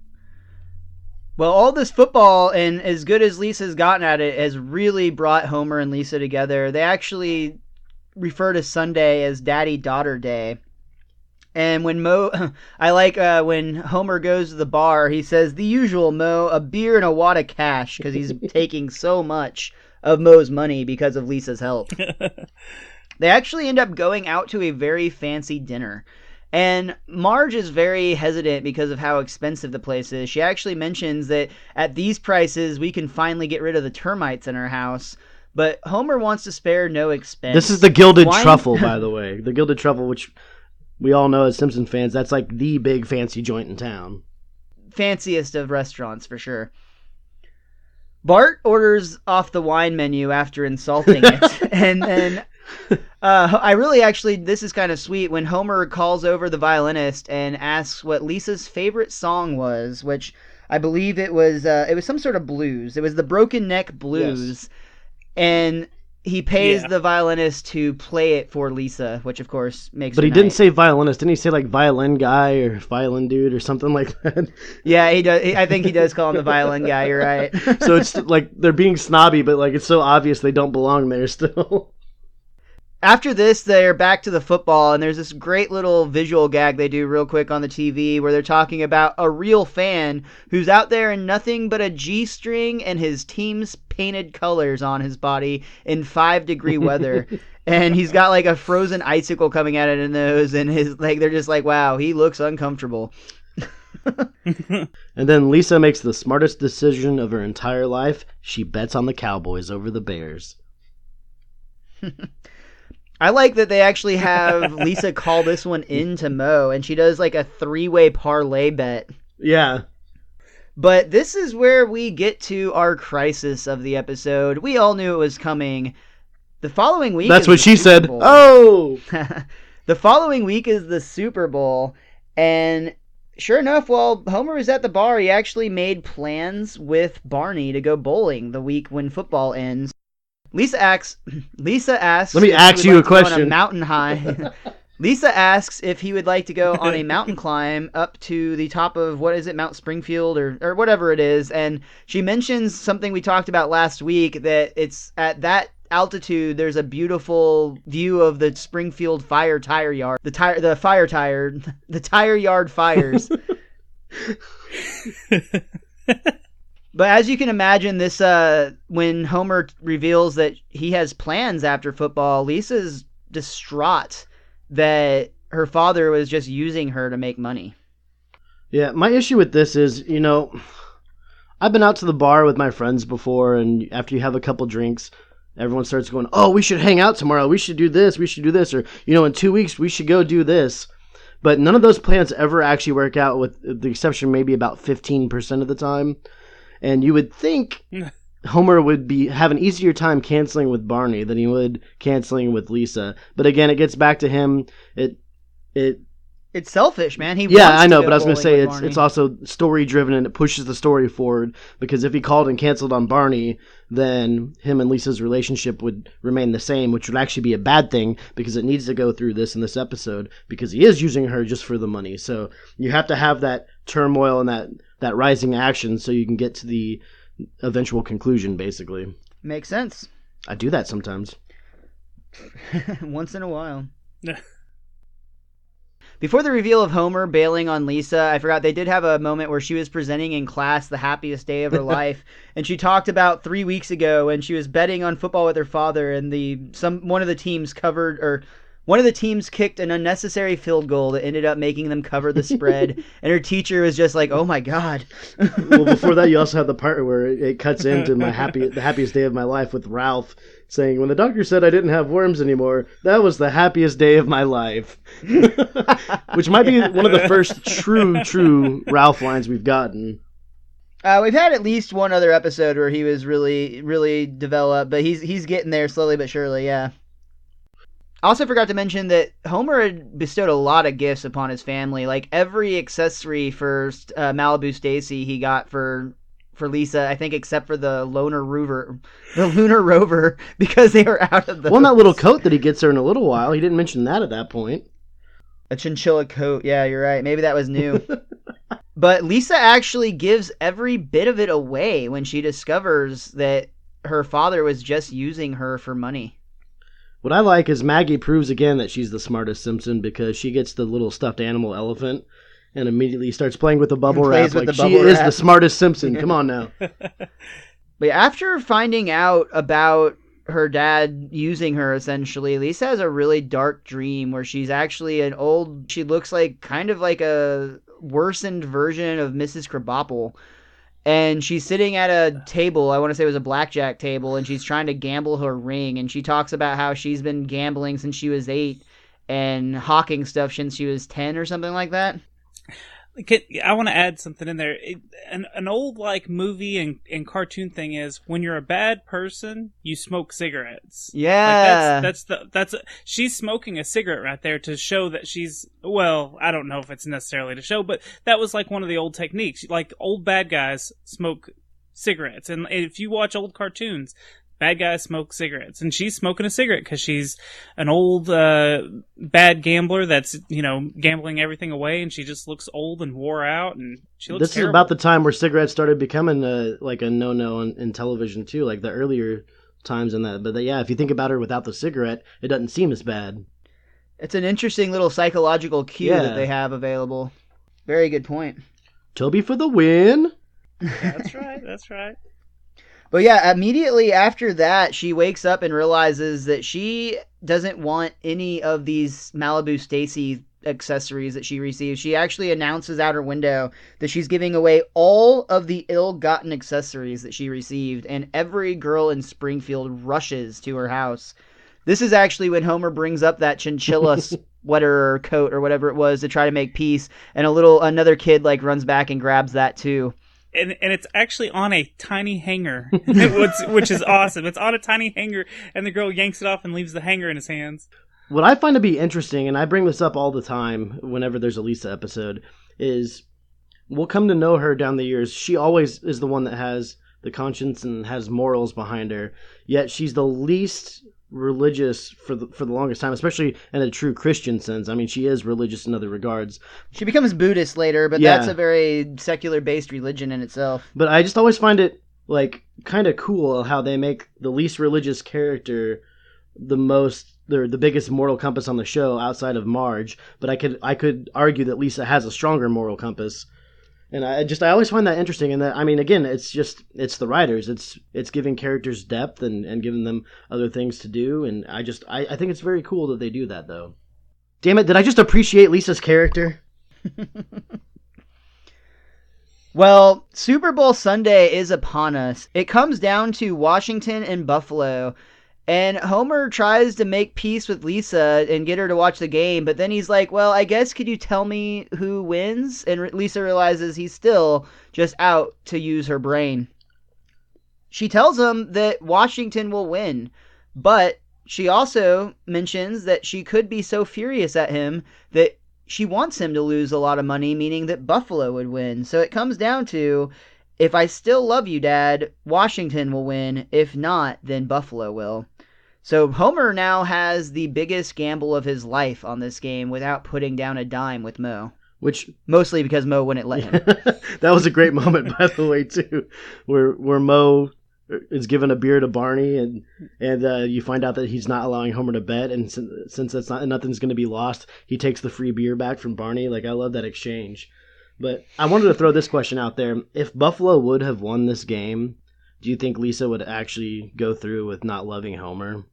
Well, all this football, and as good as Lisa's gotten at it, has really brought Homer and Lisa together. They actually refer to Sunday as Daddy-Daughter Day. And when when Homer goes to the bar, he says, the usual, Mo, a beer and a wad of cash, because he's taking so much of Mo's money because of Lisa's help. They actually end up going out to a very fancy dinner. And Marge is very hesitant because of how expensive the place is. She actually mentions that at these prices, we can finally get rid of the termites in our house. But Homer wants to spare no expense. This is the Gilded Truffle, by the way. The Gilded Truffle, which we all know as Simpson fans, that's like the big fancy joint in town. Fanciest of restaurants, for sure. Bart orders off the wine menu after insulting it. and I really actually, this is kind of sweet, when Homer calls over the violinist and asks what Lisa's favorite song was, which I believe it was some sort of blues. It was the Broken Neck Blues. Yes. And he pays the violinist to play it for Lisa, which of course makes But her he didn't say violinist. Didn't he say like violin guy or violin dude or something like that? Yeah, he does. I think he does call him the violin guy. You're right. So it's like they're being snobby, but like it's so obvious they don't belong there still. After this, they're back to the football, and there's this great little visual gag they do real quick on the TV where they're talking about a real fan who's out there in nothing but a G-string and his team's painted colors on his body in 5-degree weather. And he's got like a frozen icicle coming out of his nose, and they're just like, wow, he looks uncomfortable. And then Lisa makes the smartest decision of her entire life. She bets on the Cowboys over the Bears. I like that they actually have Lisa call this one in to Mo, and she does like a 3-way parlay bet. Yeah. But this is where we get to our crisis of the episode. We all knew it was coming. The following week That's is what she said. Bowl. Oh! The following week is the Super Bowl, and sure enough, while Homer was at the bar, he actually made plans with Barney to go bowling the week when football ends. Lisa asks. Let me ask you a question. On a mountain high. Lisa asks if he would like to go on a mountain climb up to the top of, what is it, Mount Springfield or whatever it is. And she mentions something we talked about last week, that it's at that altitude there's a beautiful view of the Springfield tire yard. The tire yard fires. But as you can imagine, this when Homer reveals that he has plans after football, Lisa's distraught that her father was just using her to make money. Yeah, my issue with this is, I've been out to the bar with my friends before, and after you have a couple drinks, everyone starts going, oh, we should hang out tomorrow, we should do this, or, in 2 weeks, we should go do this. But none of those plans ever actually work out, with the exception maybe about 15% of the time. And you would think Homer would have an easier time canceling with Barney than he would canceling with Lisa. But again, it gets back to him. It's selfish, man. I know, but I was going to say it's also story driven, and it pushes the story forward, because if he called and canceled on Barney, then him and Lisa's relationship would remain the same, which would actually be a bad thing, because it needs to go through this in this episode, because he is using her just for the money. So you have to have that turmoil and that rising action so you can get to the eventual conclusion, basically. Makes sense. I do that sometimes. Once in a while. Before the reveal of Homer bailing on Lisa, I forgot they did have a moment where she was presenting in class the happiest day of her life, and she talked about 3 weeks ago when she was betting on football with her father, and one of the teams covered, or One of the teams kicked an unnecessary field goal that ended up making them cover the spread, and her teacher was just like, "Oh my god!" Well, before that, you also have the part where it cuts into the happiest day of my life with Ralph saying, "When the doctor said I didn't have worms anymore, that was the happiest day of my life," which might be one of the first true Ralph lines we've gotten. We've had at least one other episode where he was really developed, but he's getting there slowly but surely. Yeah. I also forgot to mention that Homer had bestowed a lot of gifts upon his family. Like every accessory for Malibu Stacy he got for Lisa, I think, except for the Lunar Rover, because they were out of the. Well, that little coat that he gets her in a little while. He didn't mention that at that point. A chinchilla coat. Yeah, you're right. Maybe that was new. But Lisa actually gives every bit of it away when she discovers that her father was just using her for money. What I like is Maggie proves again that she's the smartest Simpson because she gets the little stuffed animal elephant and immediately starts playing with the bubble wrap. Like she is the smartest Simpson. Come on now. But after finding out about her dad using her, essentially, Lisa has a really dark dream where she's actually she looks like kind of like a worsened version of Mrs. Krabappel. And she's sitting at a table, I want to say it was a blackjack table, and she's trying to gamble her ring. And she talks about how she's been gambling since she was 8 and hawking stuff since she was 10 or something like that. I want to add something in there. An old movie and cartoon thing is when you're a bad person, you smoke cigarettes. Yeah, she's smoking a cigarette right there to show that she's, well, I don't know if it's necessarily to show, but that was one of the old techniques. Old bad guys smoke cigarettes, and if you watch old cartoons, bad guys smoke cigarettes, and she's smoking a cigarette because she's an old bad gambler that's gambling everything away, and she just looks old and wore out, and she looks. This terrible. Is about the time where cigarettes started becoming a no-no in television too, like the earlier times in that. But yeah, if you think about her without the cigarette, it doesn't seem as bad. It's an interesting little psychological cue that they have available. Very good point. Toby for the win. That's right. That's right. But yeah, immediately after that, she wakes up and realizes that she doesn't want any of these Malibu Stacy accessories that she received. She actually announces out her window that she's giving away all of the ill-gotten accessories that she received, and every girl in Springfield rushes to her house. This is actually when Homer brings up that chinchilla sweater or coat or whatever it was to try to make peace, and another kid runs back and grabs that too. And it's actually on a tiny hanger, which is awesome. It's on a tiny hanger, and the girl yanks it off and leaves the hanger in his hands. What I find to be interesting, and I bring this up all the time whenever there's a Lisa episode, is we'll come to know her down the years. She always is the one that has the conscience and has morals behind her, yet she's the least religious for the longest time, especially in a true Christian sense. I mean, she is religious in other regards. She becomes Buddhist later, but that's a very secular-based religion in itself. But I just always find it kind of cool how they make the least religious character the biggest moral compass on the show outside of Marge. But I could argue that Lisa has a stronger moral compass. And I always find that interesting, and that, I mean, again, it's the writers. It's giving characters depth and giving them other things to do, and I think it's very cool that they do that, though. Damn it, did I just appreciate Lisa's character? Well, Super Bowl Sunday is upon us. It comes down to Washington and Buffalo. And Homer tries to make peace with Lisa and get her to watch the game, but then he's like, well, I guess could you tell me who wins? And Lisa realizes he's still just out to use her brain. She tells him that Washington will win, but she also mentions that she could be so furious at him that she wants him to lose a lot of money, meaning that Buffalo would win. So it comes down to, if I still love you, Dad, Washington will win. If not, then Buffalo will. So Homer now has the biggest gamble of his life on this game without putting down a dime with Moe. Which mostly because Moe wouldn't let him. That was a great moment, by the way, too, where Moe is given a beer to Barney, and you find out that he's not allowing Homer to bet, and since nothing's going to be lost, he takes the free beer back from Barney. I love that exchange. But I wanted to throw this question out there. If Buffalo would have won this game, do you think Lisa would actually go through with not loving Homer?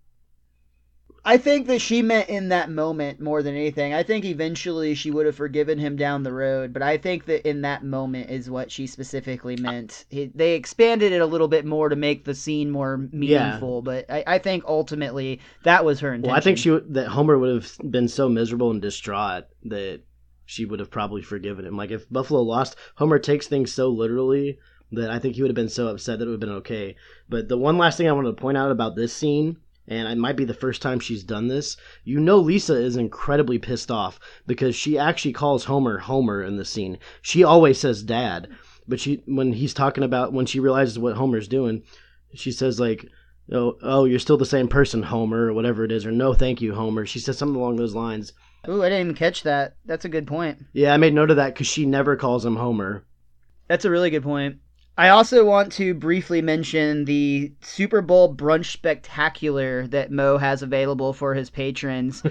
I think that she meant in that moment more than anything. I think eventually she would have forgiven him down the road, but I think that in that moment is what she specifically meant. They expanded it a little bit more to make the scene more meaningful, but I think ultimately that was her intention. Well, I think that Homer would have been so miserable and distraught that she would have probably forgiven him. Like, if Buffalo lost, Homer takes things so literally that I think he would have been so upset that it would have been okay. But the one last thing I wanted to point out about this scene, and it might be the first time she's done this, Lisa is incredibly pissed off because she actually calls Homer in the scene. She always says Dad, but when she realizes what Homer's doing, she says like, oh, you're still the same person, Homer, or whatever it is, or no, thank you, Homer. She says something along those lines. Ooh, I didn't even catch that. That's a good point. Yeah, I made note of that because she never calls him Homer. That's a really good point. I also want to briefly mention the Super Bowl brunch spectacular that Mo has available for his patrons.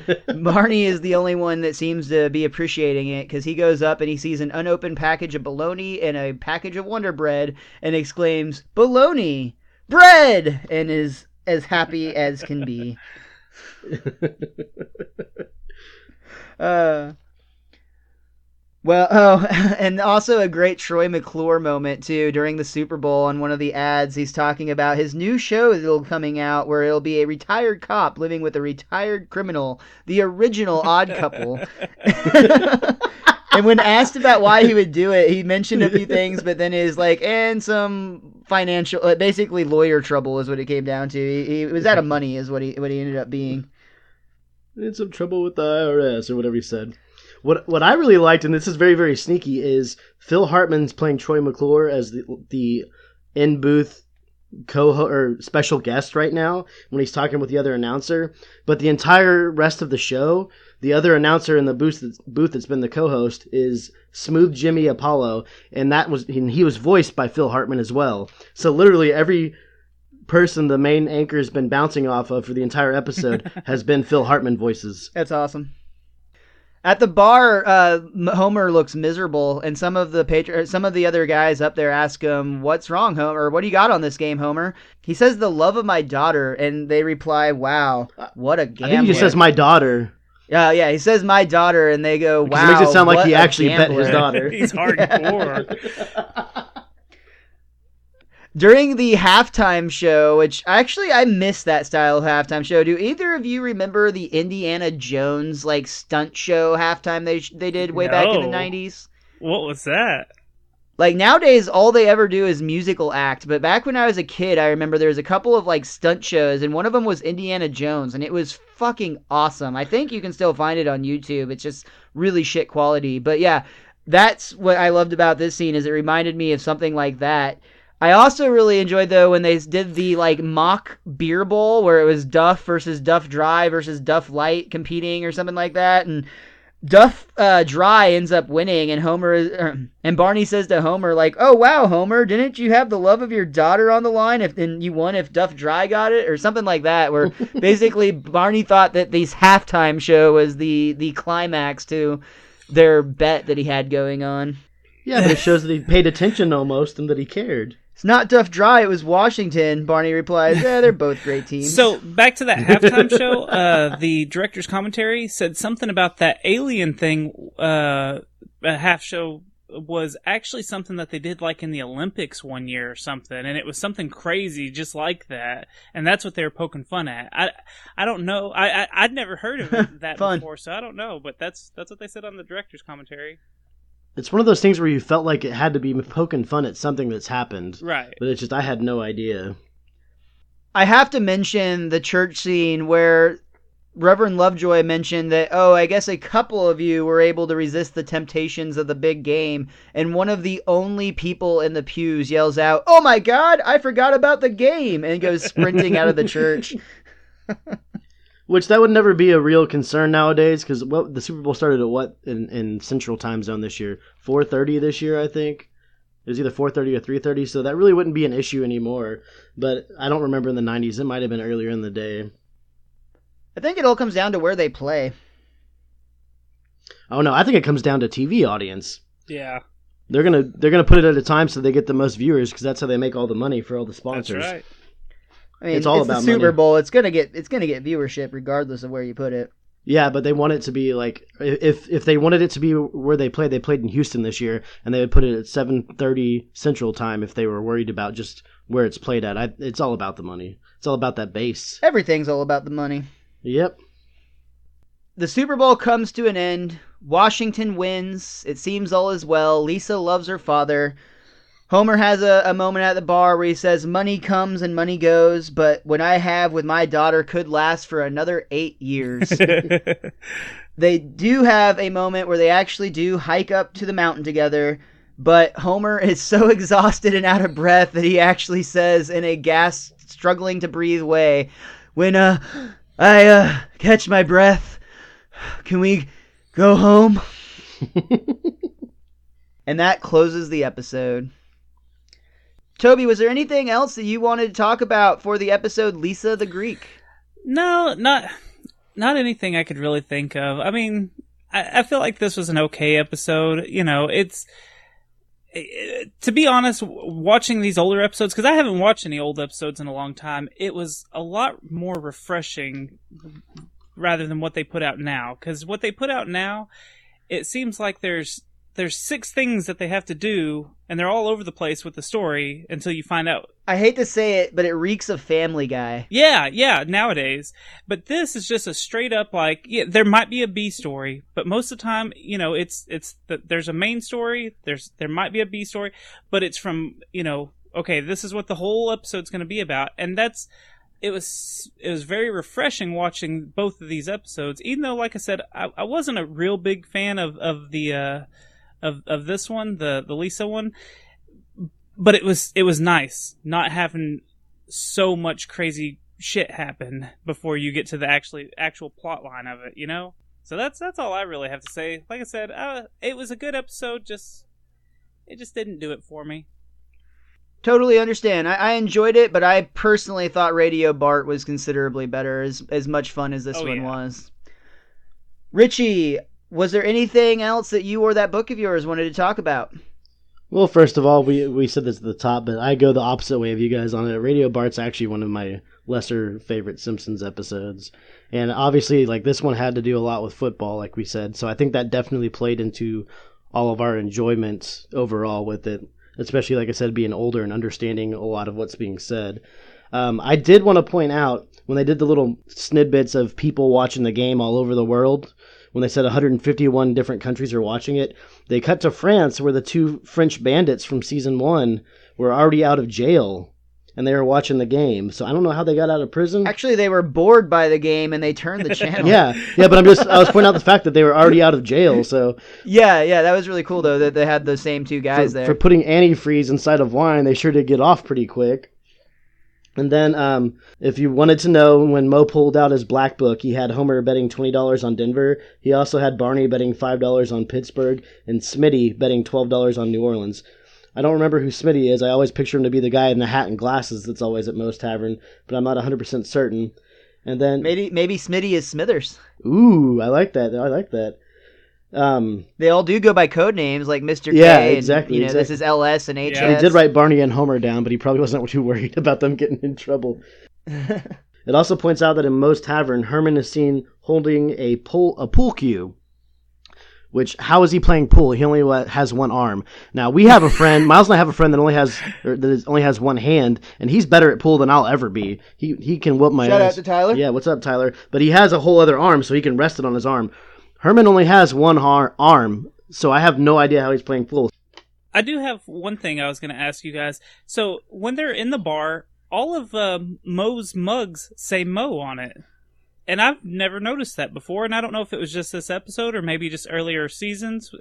Barney is the only one that seems to be appreciating it because he goes up and he sees an unopened package of bologna and a package of Wonder Bread and exclaims, "Bologna! Bread!" and is as happy as can be. And also a great Troy McClure moment, too, during the Super Bowl on one of the ads. He's talking about his new show that'll coming out where it'll be a retired cop living with a retired criminal, the original Odd Couple. And when asked about why he would do it, he mentioned a few things, but then is like, and some financial, basically lawyer trouble is what it came down to. He was out of money is what he ended up being. In some trouble with the IRS or whatever he said. What I really liked, and this is very, very sneaky, is Phil Hartman's playing Troy McClure as the in-booth or special guest right now when he's talking with the other announcer. But the entire rest of the show, the other announcer in the booth that's been the co-host is Smooth Jimmy Apollo, and he was voiced by Phil Hartman as well. So literally every person the main anchor has been bouncing off of for the entire episode has been Phil Hartman voices. That's awesome. At the bar, Homer looks miserable, and some of the other guys up there ask him, "What's wrong, Homer? What do you got on this game, Homer?" He says, "The love of my daughter," and they reply, "Wow, what a gambler." I think he just says "my daughter." Yeah, he says "my daughter," and they go, "Wow." It makes it sound like he a actually bet gambler." his daughter. He's hardcore. During the halftime show, which actually I miss that style of halftime show. Do either of you remember the Indiana Jones stunt show halftime they did way back in the 90s? What was that? Nowadays, all they ever do is musical act. But back when I was a kid, I remember there was a couple of stunt shows, and one of them was Indiana Jones, and it was fucking awesome. I think you can still find it on YouTube. It's just really shit quality. But yeah, that's what I loved about this scene, is it reminded me of something like that. I also really enjoyed, though, when they did the mock beer bowl where it was Duff versus Duff Dry versus Duff Light competing or something like that, and Duff Dry ends up winning, and and Barney says to Homer "Oh wow, Homer, didn't you have the love of your daughter on the line and you won if Duff Dry got it?" or something like that, where basically Barney thought that this halftime show was the climax to their bet that he had going on. Yeah, but it shows that he paid attention almost and that he cared. It's not Duff Dry, it was Washington, Barney replies. Yeah, they're both great teams. So, back to that halftime show, the director's commentary said something about that alien thing, a half show was actually something that they did in the Olympics one year or something, and it was something crazy just like that, and that's what they were poking fun at. I don't know. I'd never heard of that before, so I don't know, but that's what they said on the director's commentary. It's one of those things where you felt like it had to be poking fun at something that's happened. Right. But it's just, I had no idea. I have to mention the church scene where Reverend Lovejoy mentioned that, I guess a couple of you were able to resist the temptations of the big game, and one of the only people in the pews yells out, "Oh my God, I forgot about the game," and goes sprinting out of the church. Which that would never be a real concern nowadays, because the Super Bowl started at what in Central Time Zone this year? 4:30 this year, I think. It was either 4:30 or 3:30, so that really wouldn't be an issue anymore. But I don't remember in the 90s. It might have been earlier in the day. I think it all comes down to where they play. Oh no, I think it comes down to TV audience. Yeah. They're gonna put it at a time so they get the most viewers, because that's how they make all the money for all the sponsors. That's right. I mean, It's all the about Super money. Bowl. It's gonna get viewership regardless of where you put it. Yeah, but they want it to be like if they wanted it to be where they played in Houston this year, and they would put it at 7:30 Central Time if they were worried about just where it's played at. It's all about the money. It's all about that base. Everything's all about the money. Yep. The Super Bowl comes to an end. Washington wins. It seems all is well. Lisa loves her father. Homer has a moment at the bar where he says, money comes and money goes, but what I have with my daughter could last for another 8 years. They do have a moment where they actually do hike up to the mountain together, but Homer is so exhausted and out of breath that he actually says in a gasped, struggling to breathe way, when I catch my breath, can we go home? And that closes the episode. Toby, was there anything else that you wanted to talk about for the episode Lisa the Greek? No, not anything I could really think of. I mean, I feel like this was an okay episode. You know, to be honest, watching these older episodes, because I haven't watched any old episodes in a long time, it was a lot more refreshing rather than what they put out now. Because what they put out now, it seems like there's 6 things that they have to do, and they're all over the place with the story until you find out. I hate to say it, but it reeks of Family Guy. Yeah, nowadays. But this is just a straight up, like, yeah, there might be a B story, but most of the time, you know, there's a main story, there might be a B story, but it's from, you know, okay, this is what the whole episode's going to be about, and it was very refreshing watching both of these episodes, even though, like I said, I wasn't a real big fan of this one, the Lisa one, but it was nice not having so much crazy shit happen before you get to the actual plot line of it, you know? So that's all I really have to say. Like I said, it was a good episode, it just didn't do it for me. Totally understand. I enjoyed it, but I personally thought Radio Bart was considerably better, as much fun as this one was. Richie, was there anything else that you or that book of yours wanted to talk about? Well, first of all, we said this at the top, but I go the opposite way of you guys on it. Radio Bart's actually one of my lesser favorite Simpsons episodes. And obviously, like, this one had to do a lot with football, like we said. So I think that definitely played into all of our enjoyment overall with it, especially, like I said, being older and understanding a lot of what's being said. I did want to point out, when they did the little snippets of people watching the game all over the world, when they said 151 different countries are watching it, they cut to France, where the 2 French bandits from season 1 were already out of jail, and they were watching the game. So I don't know how they got out of prison. Actually, they were bored by the game, and they turned the channel. Yeah, but I was pointing out the fact that they were already out of jail. So yeah, that was really cool, though, that they had the same 2 guys there. For putting antifreeze inside of wine, they sure did get off pretty quick. And then, if you wanted to know, when Mo pulled out his black book, he had Homer betting $20 on Denver. He also had Barney betting $5 on Pittsburgh, and Smitty betting $12 on New Orleans. I don't remember who Smitty is. I always picture him to be the guy in the hat and glasses that's always at Mo's Tavern, but I'm not 100% certain. And then maybe Smitty is Smithers. Ooh, I like that. They all do go by code names, like Mr. Yeah, K. exactly. And, this is LS and HS. Yeah. He did write Barney and Homer down, but he probably wasn't too worried about them getting in trouble. It also points out that in Mo's Tavern, Herman is seen holding a pool cue. Which, how is he playing pool? He only has one arm. Now, we have a friend, Miles and I have a friend that only has one hand, and he's better at pool than I'll ever be. He can whoop my ass. Shout out to Tyler. Yeah, what's up, Tyler? But he has a whole other arm, so he can rest it on his arm. Herman only has one arm, so I have no idea how he's playing pool. I do have one thing I was going to ask you guys. So, when they're in the bar, all of Mo's mugs say Mo on it. And I've never noticed that before, and I don't know if it was just this episode or maybe just earlier seasons.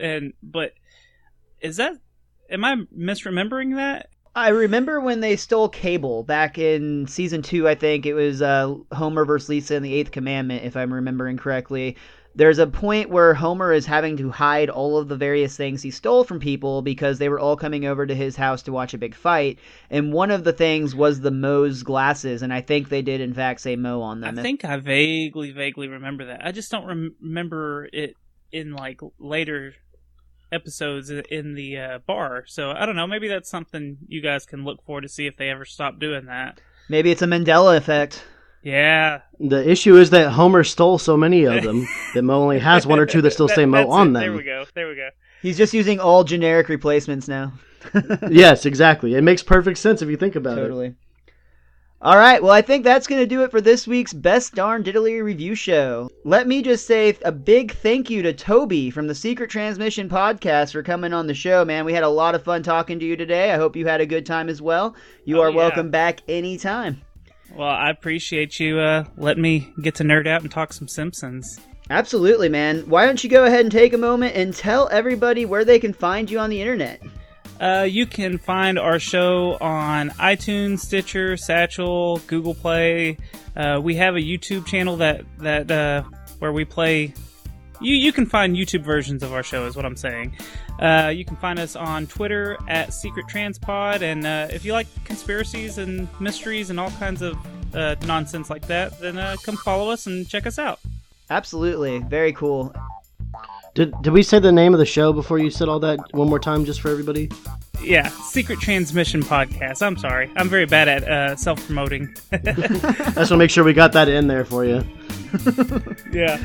But am I misremembering that? I remember when they stole Cable back in season 2. I think it was Homer versus Lisa in the 8th Commandment, if I'm remembering correctly. There's a point where Homer is having to hide all of the various things he stole from people because they were all coming over to his house to watch a big fight. And one of the things was the Mo's glasses, and I think they did in fact say Mo on them. I think I vaguely remember that. I just don't remember it in like later episodes in the bar. So I don't know. Maybe that's something you guys can look for to see if they ever stop doing that. Maybe it's a Mandela effect. Yeah. The issue is that Homer stole so many of them that Mo only has one or two that still say Mo on them. There we go. He's just using all generic replacements now. Yes, exactly. It makes perfect sense if you think about it. Totally. All right, well, I think that's going to do it for this week's Best Darn Diddly Review Show. Let me just say a big thank you to Toby from the Secret Transmission podcast for coming on the show, man. We had a lot of fun talking to you today. I hope you had a good time as well. You are welcome back anytime. Well, I appreciate you letting me get to nerd out and talk some Simpsons. Absolutely, man. Why don't you go ahead and take a moment and tell everybody where they can find you on the internet? You can find our show on iTunes, Stitcher, Satchel, Google Play. We have a YouTube channel that where we play. You can find YouTube versions of our show, is what I'm saying. You can find us on Twitter at Secret Transpod, and if you like conspiracies and mysteries and all kinds of nonsense like that, then come follow us and check us out. Absolutely, very cool. Did we say the name of the show before you said all that one more time just for everybody? Yeah, Secret Transmission Podcast. I'm sorry. I'm very bad at self-promoting. I just want to make sure we got that in there for you. Yeah.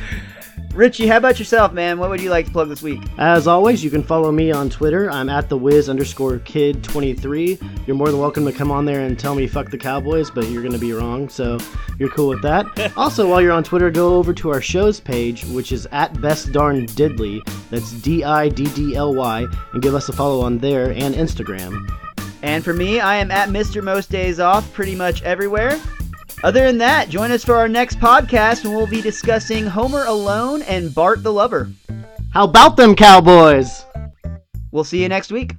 Richie, how about yourself, man? What would you like to plug this week? As always, you can follow me on Twitter. I'm at thewiz_kid23. You're more than welcome to come on there and tell me fuck the Cowboys, but you're going to be wrong, so you're cool with that. Also, while you're on Twitter, go over to our show's page, which is at Best Darn Diddly. That's DIDDLY, and give us a follow on there and Instagram. And for me, I am at Mr. Most Days Off pretty much everywhere. Other than that, join us for our next podcast when we'll be discussing Homer Alone and Bart the Lover. How about them Cowboys? We'll see you next week.